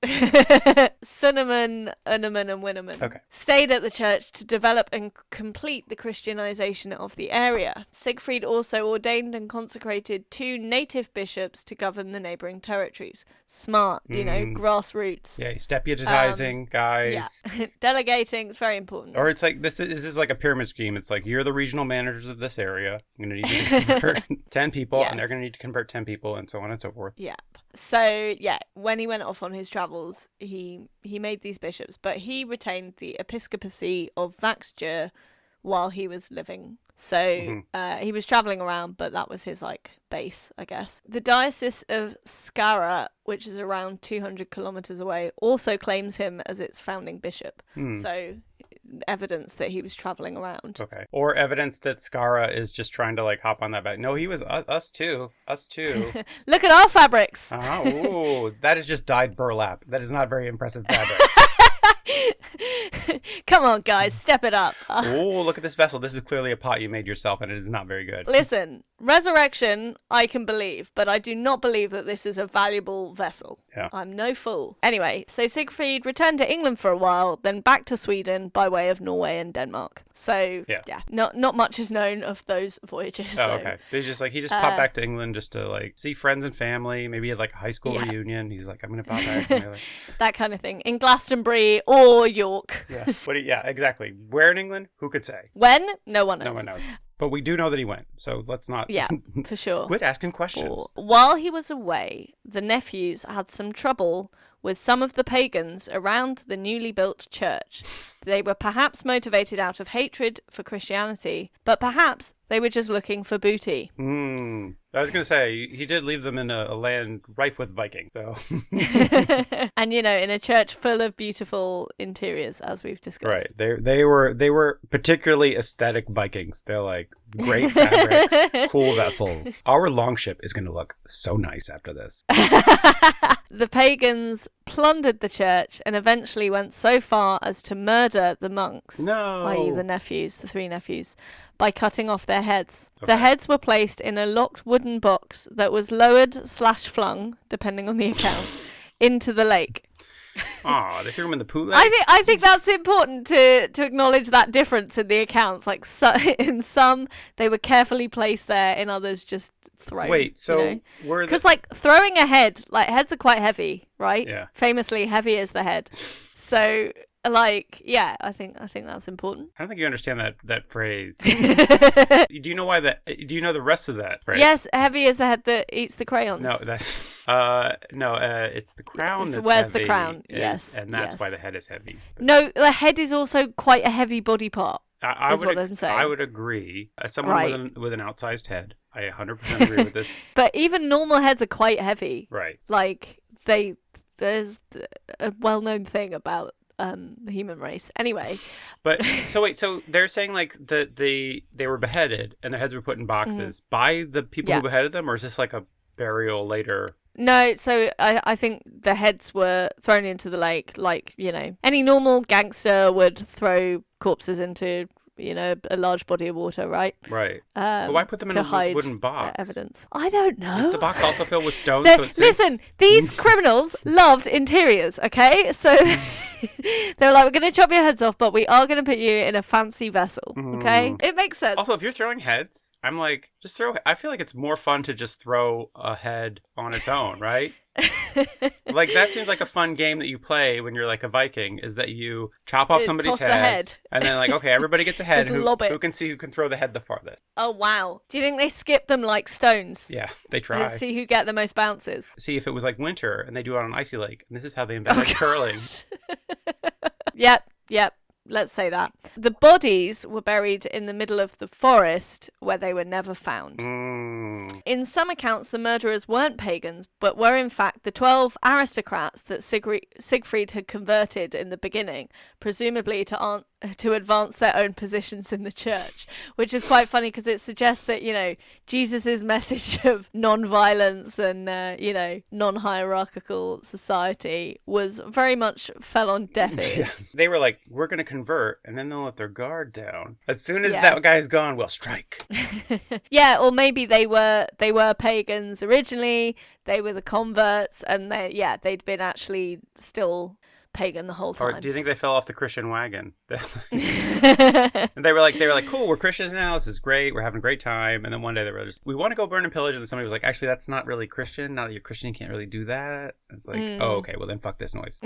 Cinnamon, Unnaman, and Winnaman. Okay. Stayed at the church to develop and complete the Christianization of the area. Siegfried also ordained and consecrated 2 native bishops to govern the neighboring territories. Smart, grassroots. Yeah, he's deputizing guys. Yeah. Delegating, it's very important. Or it's like, this is like a pyramid scheme. It's like, you're the regional managers of this area. I'm going to need you to convert 10 people, and they're going to need to convert 10 people, and so on and so forth. Yeah. So, when he went off on his travels, he made these bishops, but he retained the episcopacy of Vaxjo while he was living. So he was traveling around, but that was his base, I guess. The diocese of Skara, which is around 200 kilometers away, also claims him as its founding bishop. So evidence that he was traveling around. Okay. Or evidence that Skara is just trying to hop on that back. No, he was us too. Look at our fabrics. Ooh, that is just dyed burlap. That is not very impressive fabric. Come on, guys, step it up. Oh, look at this vessel. This is clearly a pot you made yourself, and it is not very good. Listen, resurrection, I can believe, but I do not believe that this is a valuable vessel. Yeah. I'm no fool. Anyway, so Sigfrid returned to England for a while, then back to Sweden by way of Norway and Denmark. So, not much is known of those voyages. Oh, okay. He just popped back to England just to see friends and family. Maybe he had a high school reunion. He's like, I'm going to pop back. That kind of thing. In Glastonbury or York. Yeah, exactly. Where in England? Who could say? When? No one knows. No one knows. But we do know that he went, so let's not... Yeah, for sure. Quit asking questions. While he was away, the nephews had some trouble with some of the pagans around the newly built church. They were perhaps motivated out of hatred for Christianity, but perhaps they were just looking for booty. I was going to say, he did leave them in a land rife with Vikings, so... And, in a church full of beautiful interiors, as we've discussed. Right. They were particularly aesthetic Vikings. They're great fabrics, cool vessels. Our longship is going to look so nice after this. the pagans plundered the church and eventually went so far as to murder the monks, i.e. the 3 nephews, by cutting off their heads. Okay. The heads were placed in a locked wooden box that was lowered/flung, depending on the account, into the lake. Oh, they threw them in the poo lake? I think that's important to acknowledge that difference in the accounts. Like, in some, they were carefully placed there, in others just thrown. Wait, so were because like throwing a head, like heads are quite heavy, right? Yeah. Famously heavy as the head. So like, yeah, I think that's important. I don't think you understand that phrase. Do you know why that? Do you know the rest of that phrase? Yes, heavy as the head that eats the crayons. No, that's it's the crown that's where's heavy. The crown? Yes, and that's why the head is heavy. But no, the head is also quite a heavy body part. I would agree. As someone with an outsized head, I 100% agree with this. But even normal heads are quite heavy. Right. Like there's a well-known thing about the human race. Anyway. But so they're saying like they were beheaded and their heads were put in boxes by the people who beheaded them, or is this like a burial later? No, so I think the heads were thrown into the lake like, any normal gangster would throw corpses into, a large body of water, right? Right. But why put them in a wooden box? Evidence. I don't know. Is the box also filled with stones? Listen, these criminals loved interiors, okay? So they were like, we're going to chop your heads off, but we are going to put you in a fancy vessel, okay? It makes sense. Also, if you're throwing heads, I'm like, just throw. I feel like it's more fun to just throw a head on its own, right? Like that seems like a fun game that you play when you're like a Viking, is that you chop off somebody's head and then like, okay, everybody gets a head. Who can see who can throw the head the farthest? Oh wow. Do you think they skip them like stones? Yeah, they try. To see who get the most bounces. See if it was like winter and they do it on an icy lake, and this is how they invented curling. Yep. Let's say that. The bodies were buried in the middle of the forest where they were never found. In some accounts, the murderers weren't pagans, but were in fact the 12 aristocrats that Sigfried had converted in the beginning, presumably to advance their own positions in the church, which is quite funny because it suggests that, Jesus's message of non-violence and, non-hierarchical society was very much fell on deaf ears. Yeah. They were like, we're going to convert, and then they'll let their guard down. As soon as that guy's gone, we'll strike. Yeah, or maybe they were pagans originally, they were the converts, and they'd been actually still pagan the whole time. Or do you think they fell off the Christian wagon? And they were like, cool, we're Christians now, this is great, we're having a great time. And then one day they were just, we want to go burn and pillage, and then somebody was like, actually that's not really Christian, now that you're Christian you can't really do that. And it's like, oh okay, well then fuck this noise.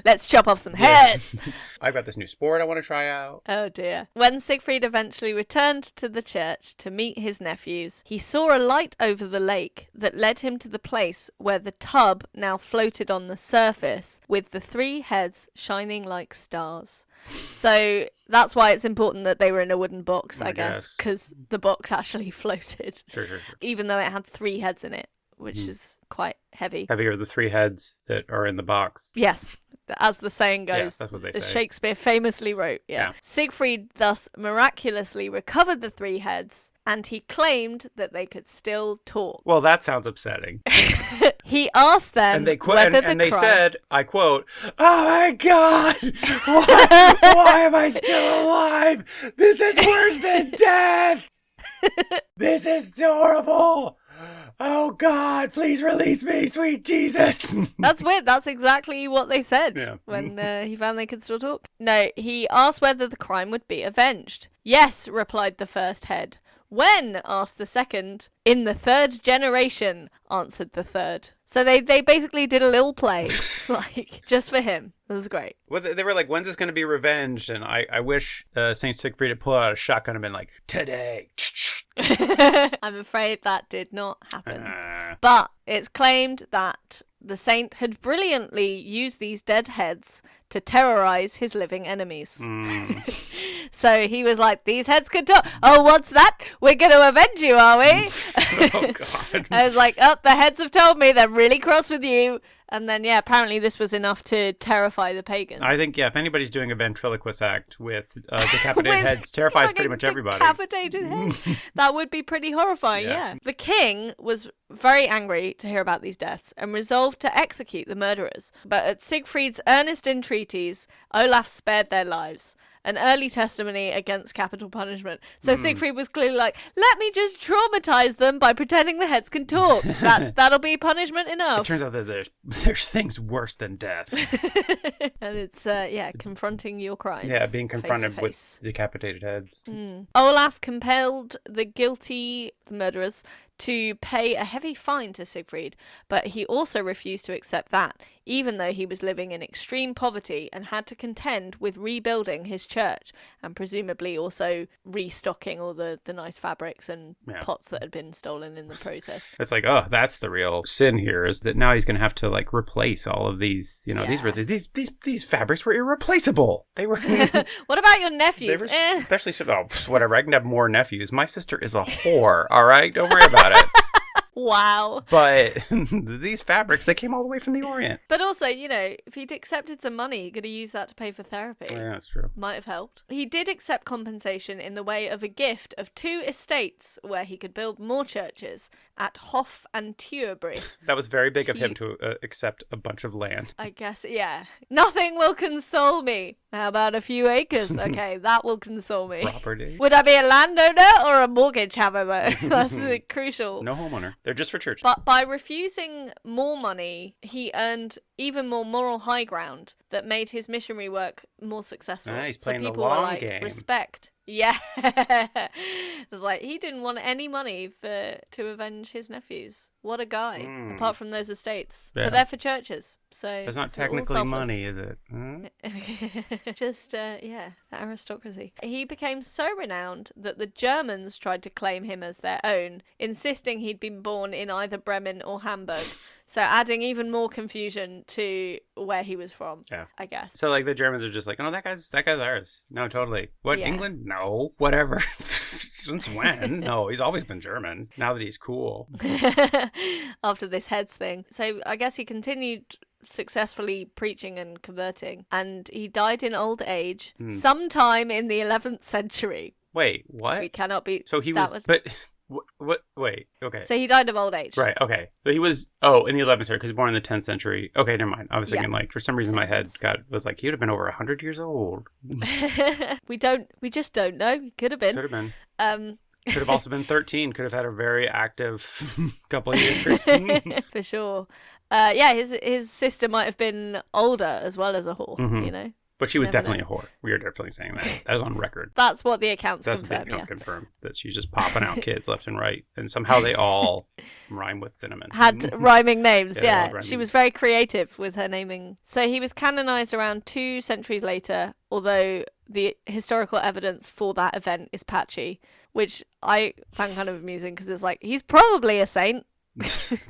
Let's chop off some heads. I've got this new sport I want to try out. Oh dear. When Sigfried eventually returned to the church to meet his nephews, he saw a light over the lake that led him to the place where the tub now floated on the surface, with the 3 heads shining like stars. So that's why it's important that they were in a wooden box, I guess, because the box actually floated. Sure. Even though it had 3 heads in it, which is quite heavy. Heavier the 3 heads that are in the box. Yes, as the saying goes. Yes, that's what they say. As Shakespeare famously wrote, yeah. Siegfried thus miraculously recovered the 3 heads, and he claimed that they could still talk. Well, that sounds upsetting. He asked them they said, I quote, "Oh my God, why am I still alive? This is worse than death. This is horrible. Oh God, please release me, sweet Jesus." That's weird. That's exactly what they said when he found they could still talk. No, he asked whether the crime would be avenged. Yes, replied the first head. When? Asked the second. In the 3rd generation, answered the third. So they basically did a little play, like, just for him. It was great. Well, they were like, when's this going to be revenged? And I wish Saint Sigfried had pulled out a shotgun and been like, today. I'm afraid that did not happen. But it's claimed that the saint had brilliantly used these dead heads to terrorize his living enemies. So he was like, these heads could talk. Oh, what's that? We're going to avenge you, are we? Oh, God. I was like, oh, the heads have told me they're really cross with you. And then, apparently this was enough to terrify the pagans. I think, if anybody's doing a ventriloquist act with decapitated heads, terrifies pretty much everybody. Decapitated heads. That would be pretty horrifying, yeah. The king was very angry to hear about these deaths and resolved to execute the murderers. But at Sigfrid's earnest entreaties, Olaf spared their lives. An early testimony against capital punishment. So Sigfrid was clearly like, let me just traumatize them by pretending the heads can talk. That'll be punishment enough. It turns out that there's things worse than death. And it's confronting your crimes. Yeah, being confronted face with decapitated heads. Olaf compelled the guilty murderers to pay a heavy fine to Sigfrid, but he also refused to accept that, even though he was living in extreme poverty and had to contend with rebuilding his church and presumably also restocking all the nice fabrics and pots that had been stolen in the process. It's like, oh, that's the real sin here, is that now he's going to have to like replace all of these, these fabrics were irreplaceable. They were. What about your nephews? They were especially, whatever, I can have more nephews. My sister is a whore, all right? Don't worry about it. Wow. But these fabrics, they came all the way from the Orient. But also, if he'd accepted some money, he could have used that to pay for therapy. Yeah, that's true. Might have helped. He did accept compensation in the way of a gift of 2 estates where he could build more churches at Hof and Turebry. That was very big of him to accept a bunch of land. I guess, yeah. Nothing will console me. How about a few acres? Okay, that will console me. Property. Would I be a landowner or a mortgage haver, though? That's crucial. No homeowner. They're just for church. But by refusing more money, he earned even more moral high ground that made his missionary work more successful. He's playing so people the long were like, game. Respect. Yeah. It was like, he didn't want any money to avenge his nephews. What a guy. Apart from those estates. Yeah. But they're for churches. So it's not technically money, is it? Just, aristocracy. He became so renowned that the Germans tried to claim him as their own, insisting he'd been born in either Bremen or Hamburg. So adding even more confusion to where he was from, I guess. So like the Germans are just like, oh, that guy's ours. No, totally. What, England? No, whatever. Since when? No, he's always been German. Now that he's cool. After this heads thing. So I guess he continued successfully preaching and converting, and he died in old age sometime in the 11th century. Wait, what? We cannot be. So he was, but what? Wait, okay. So he died of old age. Right, okay. So he was, in the 11th century, because he was born in the 10th century. Okay, never mind. I was thinking, for some reason my head was like, he would have been over 100 years old. We just don't know. He could have been. Could have been. Could have also been 13. Could have had a very active couple of years. For sure. His sister might have been older as well as a whore, But she was definitely a whore. We are definitely saying that. That is on record. That's what the accounts confirm. That's what the accounts confirm. That she's just popping out kids left and right. And somehow they all rhyme with cinnamon. Had rhyming names, Rhyming. She was very creative with her naming. So he was canonized around 2 centuries later, although the historical evidence for that event is patchy, which I found kind of amusing because it's like, he's probably a saint.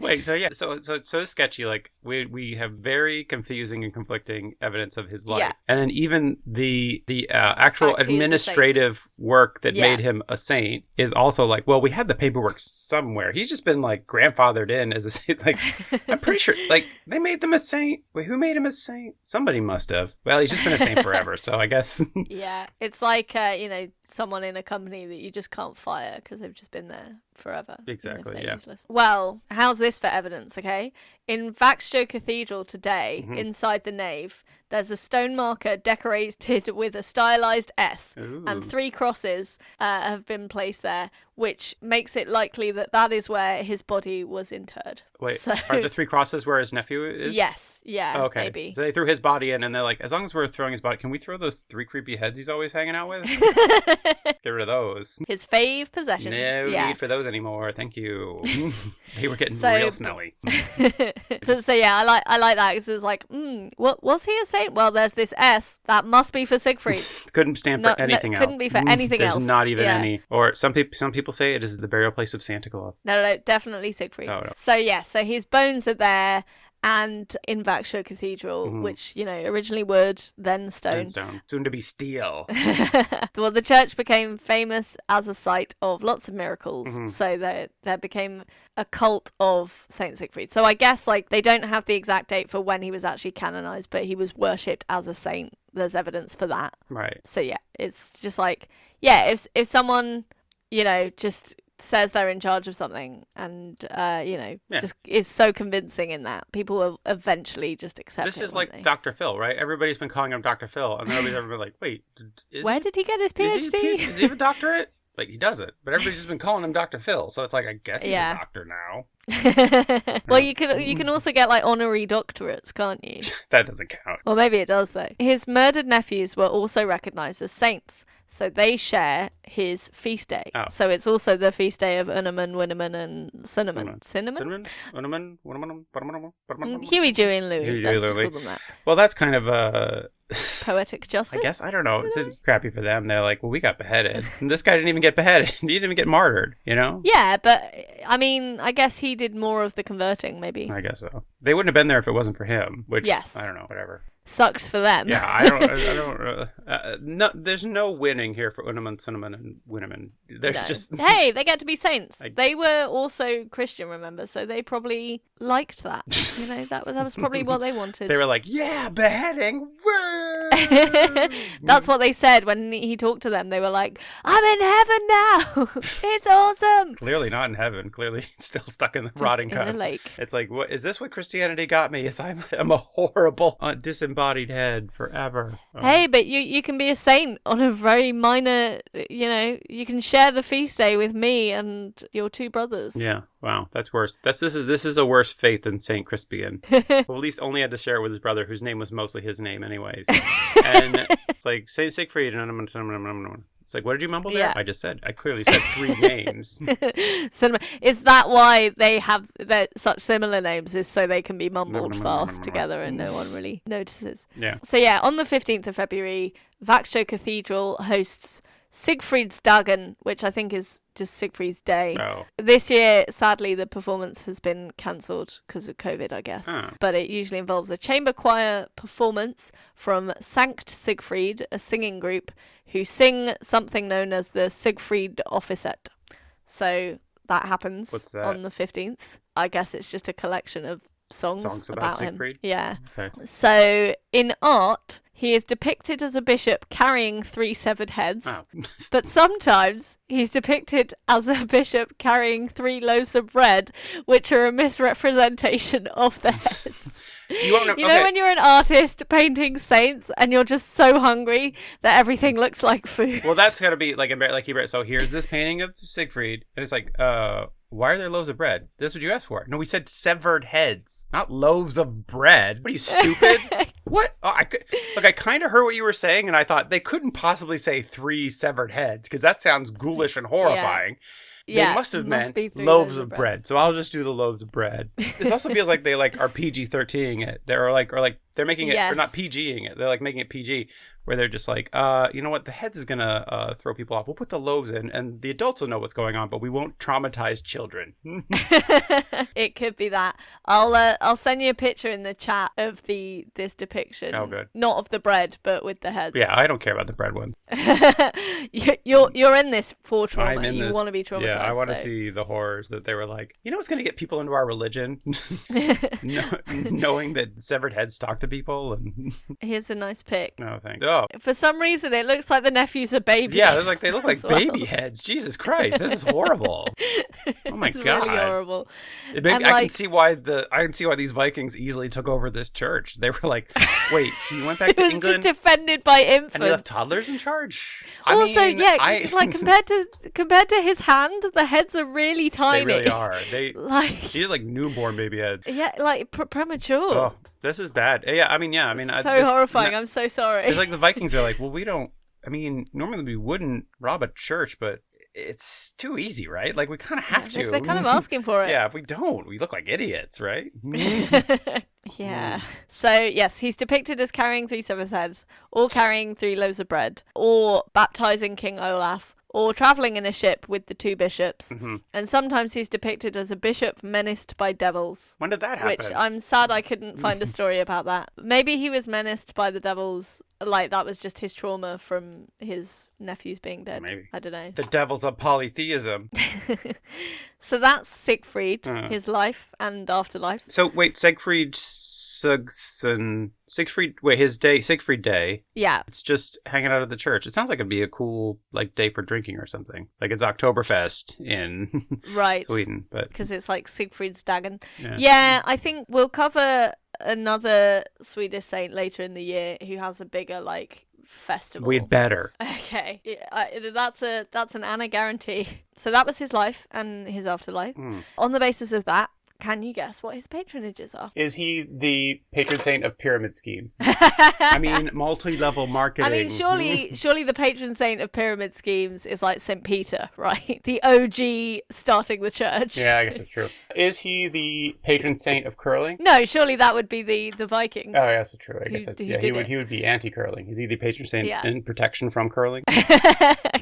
Wait, so it's so sketchy. Like we have very confusing and conflicting evidence of his life, and then even the actual administrative work that made him a saint is also like, well, we had the paperwork somewhere. He's just been like grandfathered in as a saint. Like I'm pretty sure, like they made them a saint. Wait, who made him a saint? Somebody must have. Well, he's just been a saint forever, so I guess. Yeah, it's like someone in a company that you just can't fire because they've just been there forever. Exactly, yeah. Useless. Well, how's this for evidence, okay? In Vaxjo Cathedral today, inside the nave, there's a stone marker decorated with a stylized S. Ooh. And 3 crosses have been placed there, which makes it likely that that is where his body was interred. Wait, are the 3 crosses where his nephew is? Yes, yeah, okay. Maybe. So they threw his body in, and they're like, as long as we're throwing his body, can we throw those 3 creepy heads he's always hanging out with? Get rid of those. His fave possessions. No need for those anymore, thank you. They were getting real smelly. So yeah, I like that because it's like, what was he a saint? Well, there's this S that must be for Sigfrid. Couldn't stand for anything else. Couldn't be for anything else. There's not even any. Or some people say it is the burial place of Santa Claus. No, definitely Sigfrid. Oh, no. So his bones are there. And in Vaxjo Cathedral, which, originally wood, then stone. Soon to be steel. Well, the church became famous as a site of lots of miracles. So there became a cult of Saint Sigfried. So I guess, they don't have the exact date for when he was actually canonized, but he was worshipped as a saint. There's evidence for that. Right. So, yeah, it's just if someone, just says they're in charge of something and, Yeah. just is so convincing in that. People will eventually just accept This it, is won't like they? Dr. Phil, right? Everybody's been calling him Dr. Phil, and nobody's ever been like, wait, Where did he get his Is PhD? he have a doctorate? Like, he doesn't, but everybody's just been calling him Dr. Phil, so it's like, I guess he's Yeah. a doctor now. Well, you can also get like honorary doctorates, can't you? That doesn't count. Well, maybe it does though. His murdered nephews were also recognised as saints, so they share his feast day. Oh. So it's also the feast day of Unamun, Winnamun, and Cinnamon. Cinnamon? Huey, Dewey, and Louie. Huey, Dewey, Let's just Louie. call them that. Well, that's kind of Poetic justice. I guess, I don't know. It seems crappy for them. They're like, well, we got beheaded. And this guy didn't even get beheaded. He didn't even get martyred, you know? Yeah, but I mean, I guess he did more of the converting, maybe. I guess so. They wouldn't have been there if it wasn't for him, which, Yes. I don't know, whatever. Sucks for them. Yeah, I don't, no, there's no winning here for Unamun, Cinnamon, and Winnaman. There's No. just... Hey, they get to be saints. They were also Christian, remember? So they probably liked that. That was probably what they wanted. They were like, yeah, beheading, woo! That's what they said when he talked to them. They were like, I'm in heaven now. It's awesome. Clearly not in heaven. Clearly still stuck in the rotting in a cup. lake. It's like, what is this? What Christianity got me? Is I'm a horrible, disembodied head forever. Hey, but you can be a saint on a very minor. You can share the feast day with me and your two brothers. Yeah. Wow, that's worse. This is a worse fate than Saint Crispian. Well, at least only had to share it with his brother, whose name was mostly his name, anyways. And it's like Saint Sigfried and it's like, what did you mumble there? Yeah. I clearly said 3 names. Is that why they have such similar names? Is so they can be mumbled fast together and no one really notices. Yeah. So yeah, on the 15th of February, Vaxjö Cathedral hosts Sigfrid's Dagen, which I think is just Siegfried's Day. Oh. This year, sadly, the performance has been cancelled because of COVID, I guess. Oh. But it usually involves a chamber choir performance from Saint Sigfried, a singing group, who sing something known as the Sigfrid Offiset. So that happens What's that? on the 15th. I guess it's just a collection of songs about him. Siegfried? Yeah. Okay. So in art, he is depicted as a bishop carrying 3 severed heads, Oh. but sometimes he's depicted as a bishop carrying 3 loaves of bread, which are a misrepresentation of the heads. You know when you're an artist painting saints and you're just so hungry that everything looks like food? Well, that's got to be like he. So here's this painting of Siegfried, and it's like, why are there loaves of bread? That's what you asked for. No, we said severed heads, not loaves of bread. What are you, stupid? What? Oh, I kind of heard what you were saying, and I thought they couldn't possibly say 3 severed heads because that sounds ghoulish and horrifying. Yeah. They must have meant be 3 loaves of bread. So I'll just do the loaves of bread. This also feels like they are PG-13ing it. They're like they're making it, Yes. or not PGing it. They're like making it PG, where they're just like, you know what? The heads is gonna throw people off. We'll put the loaves in, and the adults will know what's going on, but we won't traumatize children. It could be that. I'll send you a picture in the chat of this depiction. Oh, good. Not of the bread, but with the head. Yeah, I don't care about the bread one. You're in this for trauma. I'm in you this. want to be traumatized. Yeah, I want to so. see the horrors that they were like. You know what's going to get people into our religion? Knowing that severed heads talk to people and. Here's a nice pic. No thanks. Oh. For some reason, it looks like the nephews are babies. Yeah, they look like as well. baby heads. Jesus Christ, this is horrible. Oh my It's God. really horrible. I can see why these Vikings easily took over this church. They were like, wait, he went back It to was England just defended by infants. and he left toddlers in charge. Like compared to his hand, the heads are really tiny. They really are. He's like newborn baby head. Yeah, like premature. Oh, this is bad. Yeah, I mean, so horrifying. I'm so sorry. It's like the Vikings are like, well, we don't. I mean, normally we wouldn't rob a church, but it's too easy, right? Like we kind of have to. They're kind of asking for it. Yeah, if we don't, we look like idiots, right? Yeah. So, yes, he's depicted as carrying 3 severed heads, or carrying 3 loaves of bread, or baptizing King Olaf, or travelling in a ship with the 2 bishops. Mm-hmm. And sometimes he's depicted as a bishop menaced by devils. When did that happen? Which I'm sad I couldn't find a story about that. Maybe he was menaced by the devils like that was just his trauma from his nephews being dead. Maybe. I don't know. The devil's of polytheism. So that's Sigfried, his life and afterlife. So wait, Sigfried, Siegfried Day. Yeah. It's just hanging out at the church. It sounds like it'd be a cool like day for drinking or something. Like it's Oktoberfest in Sweden, but because it's like Siegfried's Dagen. Yeah. Yeah, I think we'll cover another Swedish saint later in the year who has a bigger like festival. We'd better. Okay, that's an Anna guarantee. So that was his life and his afterlife. On the basis of that, can you guess what his patronages are? Is he the patron saint of pyramid schemes? I mean, multi-level marketing. I mean, surely the patron saint of pyramid schemes is like St. Peter, right? The OG starting the church. Yeah, I guess it's true. Is he the patron saint of curling? No, surely that would be the Vikings. Oh, yeah, that's true. I guess he would would be anti-curling. Is he the patron saint in protection from curling?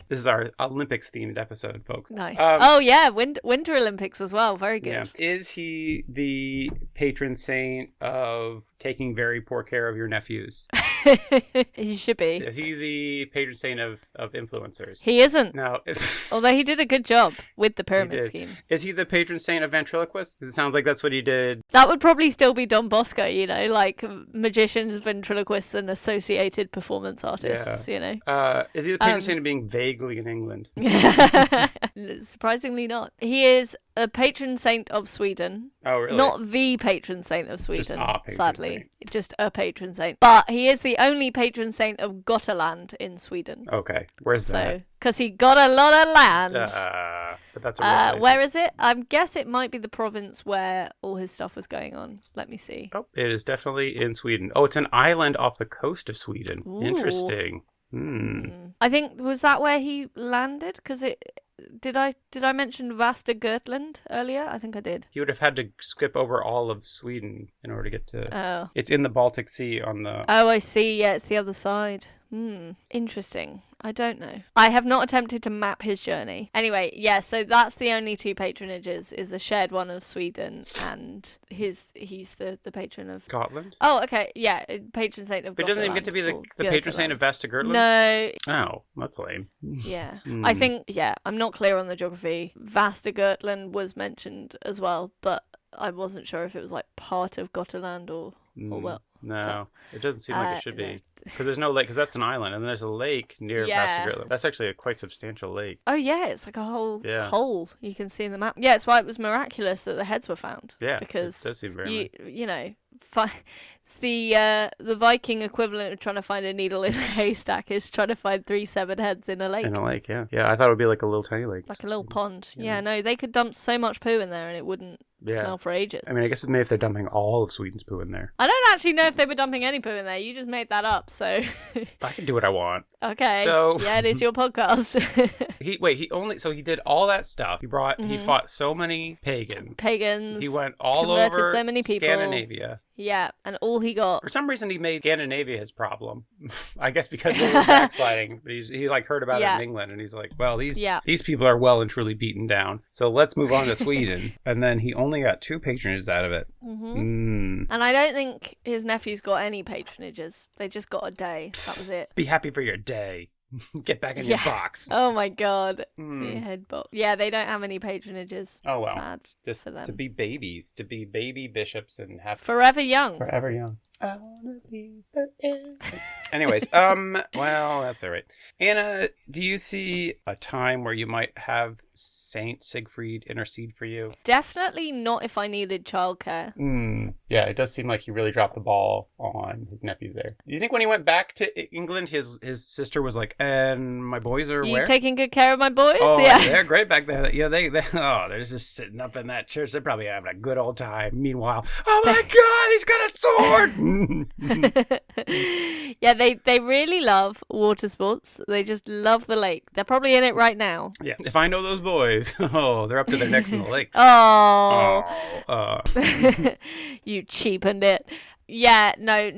This is our Olympics-themed episode, folks. Nice. Oh, yeah, Winter Olympics as well. Very good. Yeah. Is he the patron saint of taking very poor care of your nephews? He should be. Is he the patron saint of influencers? He isn't. No. Although he did a good job with the pyramid scheme. Is he the patron saint of ventriloquists? It sounds like that's what he did. That would probably still be Don Bosco, you know, like magicians, ventriloquists, and associated performance artists, you know. Is he the patron saint of being vaguely in England? Surprisingly not. He is a patron saint of Sweden. Oh, really? Not the patron saint of Sweden, Just a patron sadly. saint. Just a patron saint. But he is the only patron saint of Gotland in Sweden. Okay. Where's that? Because he got a lot of land. But that's a real place. Where is it? I guess it might be the province where all his stuff was going on. Let me see. Oh, it is definitely in Sweden. Oh, it's an island off the coast of Sweden. Ooh. Interesting. I think, was that where he landed? Because did I mention Vasta Gotland earlier? I think I did. He would have had to skip over all of Sweden in order to get to... Oh. It's in the Baltic Sea on the... Oh, I see. Yeah, it's the other side. Interesting. I don't know. I have not attempted to map his journey. Anyway, yeah, so that's the only two patronages, is a shared one of Sweden and he's the patron of... Scotland? Oh, okay. Yeah, patron saint of But doesn't even get to be the patron saint of Vesta Gotland? No. Oh, that's lame. Yeah. I think, I'm not clear on the geography. Vasta Gotland was mentioned as well, but I wasn't sure if it was like part of Gotland or what. No, it doesn't seem like it should be. Because there's no lake, because that's an island, and there's a lake near Vasta Gotland. That's actually a quite substantial lake. Oh, yeah, it's like a whole hole you can see in the map. Yeah, it's why it was miraculous that the heads were found. Yeah, because it does seem very you know, it's the Viking equivalent of trying to find a needle in a haystack is trying to find 3 severed heads in a lake. In a lake, yeah. Yeah, I thought it would be like a little tiny lake. Like a little pond. Yeah, no, they could dump so much poo in there and it wouldn't smell for ages. I mean, I guess maybe if they're dumping all of Sweden's poo in there. I don't actually know if they were dumping any poo in there. You just made that up, so... I can do what I want. Okay. So... Yeah, it is your podcast. He did all that stuff. He fought so many pagans. He went all over so many people. Scandinavia. Yeah, and all he got... For some reason, he made Scandinavia his problem. I guess because they were backsliding. But he like heard about it in England, and he's like, well, these people are well and truly beaten down. So let's move on to Sweden. And then he only got 2 patronages out of it. And I don't think his nephews got any patronages. They just got a day. That was it. Be happy for your day. Get back in your box. Oh my god. Headbutt. Yeah, they don't have any patronages. Oh well. Sad just for them. to be babies, to be baby bishops and have forever young. Forever young. I wanna be forever. Anyways, well, that's all right. Anna, do you see a time where you might have Saint Sigfried intercede for you? Definitely not if I needed childcare. Yeah, it does seem like he really dropped the ball on his nephew there. Do you think when he went back to England, his sister was like, "And my boys are where? You taking good care of my boys?" Oh, yeah, they're great back there. Yeah, they're just sitting up in that church. They're probably having a good old time. Meanwhile, oh my God, he's got a sword! Yeah, they really love water sports. They just love the lake. They're probably in it right now. Yeah, if I know those boys, they're up to their necks in the lake. You cheapened it. Yeah, no,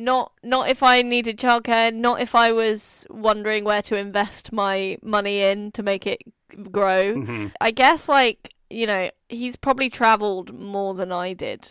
not if I needed childcare, not if I was wondering where to invest my money in to make it grow. I guess, like, you know, he's probably travelled more than I did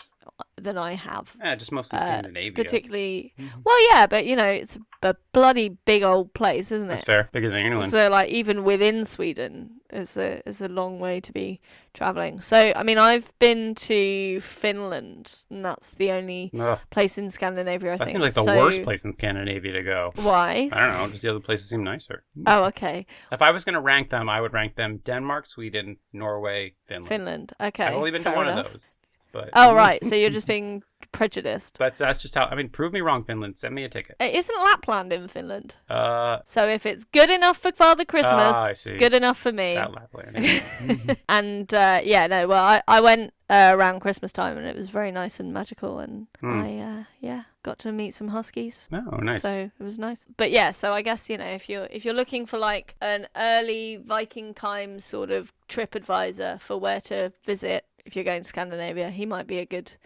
than I have. Yeah, just mostly Scandinavia. Particularly, well, yeah, but it's a bloody big old place, isn't it? That's fair. Bigger than England. So, like, even within Sweden, is a long way to be traveling. So, I mean, I've been to Finland, and that's the only place in Scandinavia, I think. That seems like the worst place in Scandinavia to go. Why? I don't know. Just the other places seem nicer. Oh, okay. If I was going to rank them, I would rank them Denmark, Sweden, Norway, Finland. Okay. I've only been to one of those. But right. So you're just being prejudiced. But that's just how. I mean, prove me wrong, Finland. Send me a ticket. Isn't Lapland in Finland? So if it's good enough for Father Christmas, it's good enough for me. That Lapland. And well, I went around Christmas time, and it was very nice and magical, and I got to meet some huskies. Oh, nice. So it was nice. But yeah, so I guess if you're looking for like an early Viking time sort of trip advisor for where to visit if you're going to Scandinavia, he might be a good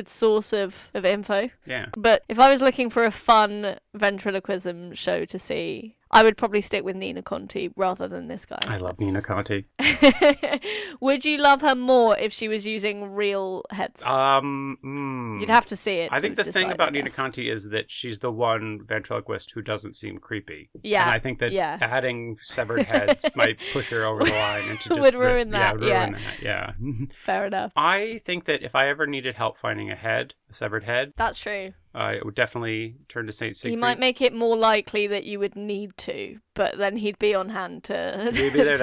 source of info. Yeah. But if I was looking for a fun ventriloquism show to see, I would probably stick with Nina Conti rather than this guy. I love Nina Conti. Would you love her more if she was using real heads? You'd have to see it. I think the thing about Nina Conti is that she's the one ventriloquist who doesn't seem creepy. Yeah. And I think that adding severed heads might push her over the line into just would ruin that. Yeah. Fair enough. I think that if I ever needed help finding a severed head, that's true. I would definitely turn to Saint Sigfried. He might make it more likely that you would need to, but then he'd be on hand to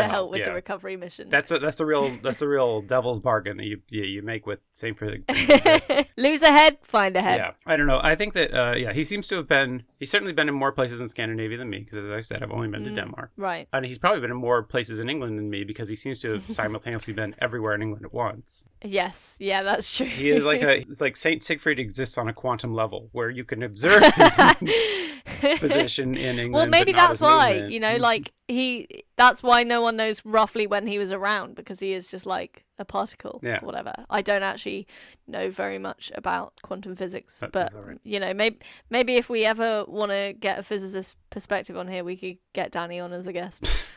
help with the recovery mission. That's the real devil's bargain that you make with Saint Sigfried. Lose a head, find a head. Yeah, I don't know. I think that he seems to have he's certainly been in more places in Scandinavia than me, because as I said, I've only been to Denmark. Right. And he's probably been in more places in England than me, because he seems to have simultaneously been everywhere in England at once. Yes, yeah, that's true. He is it's like Saint Sigfried exists on a quantum level where you can observe his position in England. Well, maybe that's why, movement. that's why no one knows roughly when he was around, because he is just like a particle or whatever. I don't actually know very much about quantum physics, but right. Maybe if we ever want to get a physicist perspective on here, we could get Danny on as a guest.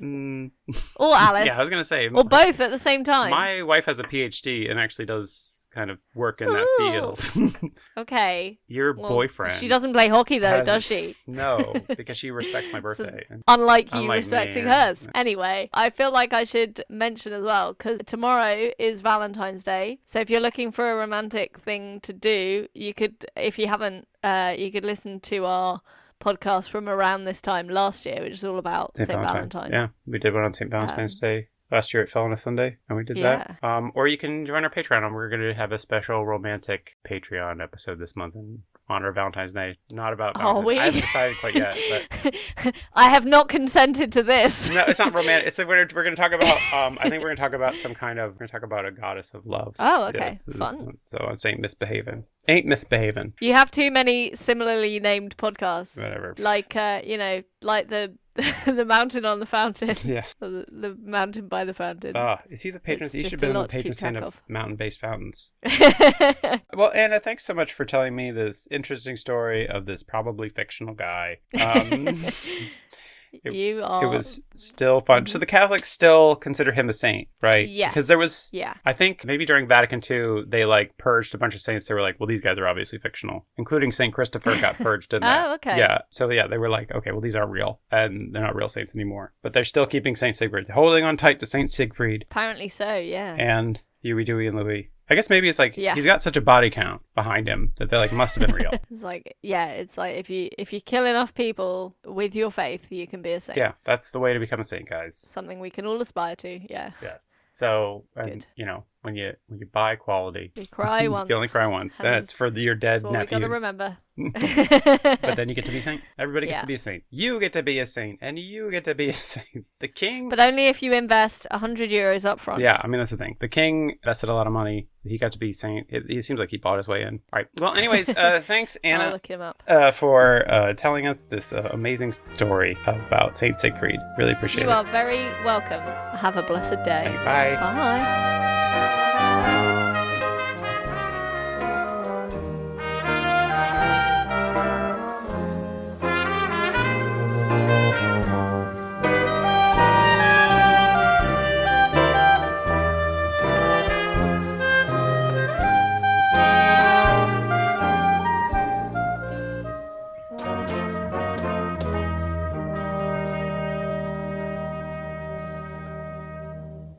Or Alice. Yeah, I was going to say. Or both at the same time. My wife has a PhD and actually does kind of work in that field. Okay. Your boyfriend. She doesn't play hockey though, does she? No, because she respects my birthday. Unlike you respecting hers. Anyway, I feel like I should mention as well, because tomorrow is Valentine's Day. So if you're looking for a romantic thing to do, you could, if you haven't, you could listen to our podcast from around this time last year, which is all about St. Valentine. Yeah, we did one on St. Valentine's Day. Last year it fell on a Sunday, and we did that. Or you can join our Patreon, and we're going to have a special romantic Patreon episode this month in honor of Valentine's Day. Not about Valentine's. I haven't decided quite yet. But I have not consented to this. No, it's not romantic. It's we're going to talk about. I think we're going to talk about some kind of. We're going to talk about a goddess of love. Oh, okay, fun. So on Saint Misbehavin'. Ain't misbehaving. You have too many similarly named podcasts. Whatever. Like like the mountain on the fountain. Yeah. The mountain by the fountain. Is he the patron? He should have been the patron saint of mountain-based fountains. Well, Anna, thanks so much for telling me this interesting story of this probably fictional guy. It was still fun. So the Catholics still consider him a saint, right? Yes. Because there was, I think maybe during Vatican II, they purged a bunch of saints. They were like, well, these guys are obviously fictional. Including Saint Christopher got purged in that. Oh, okay. Yeah. So they were like, okay, well, these aren't real. And they're not real saints anymore. But they're still keeping Saint Sigfrid, holding on tight to Saint Sigfried. Apparently so, yeah. And Huey, Dewey, and Louie. I guess maybe it's he's got such a body count behind him that they must have been real. It's like if you kill enough people with your faith, you can be a saint. Yeah, that's the way to become a saint, guys. Something we can all aspire to. Yeah. Yes. So, when you buy quality, you cry once. You only cry once. That's for your dead nephews. We gotta remember. But then you get to be a saint. Everybody gets to be a saint. You get to be a saint, and you get to be a saint. The king. But only if you invest €100 up front. Yeah, I mean that's the thing. The king invested a lot of money, so he got to be saint. It seems like he bought his way in. All right. Well, anyways, thanks Anna. I'll look him up. For telling us this amazing story about Saint Sigfried. Really appreciate it. You are very welcome. Have a blessed day. Bye. Bye.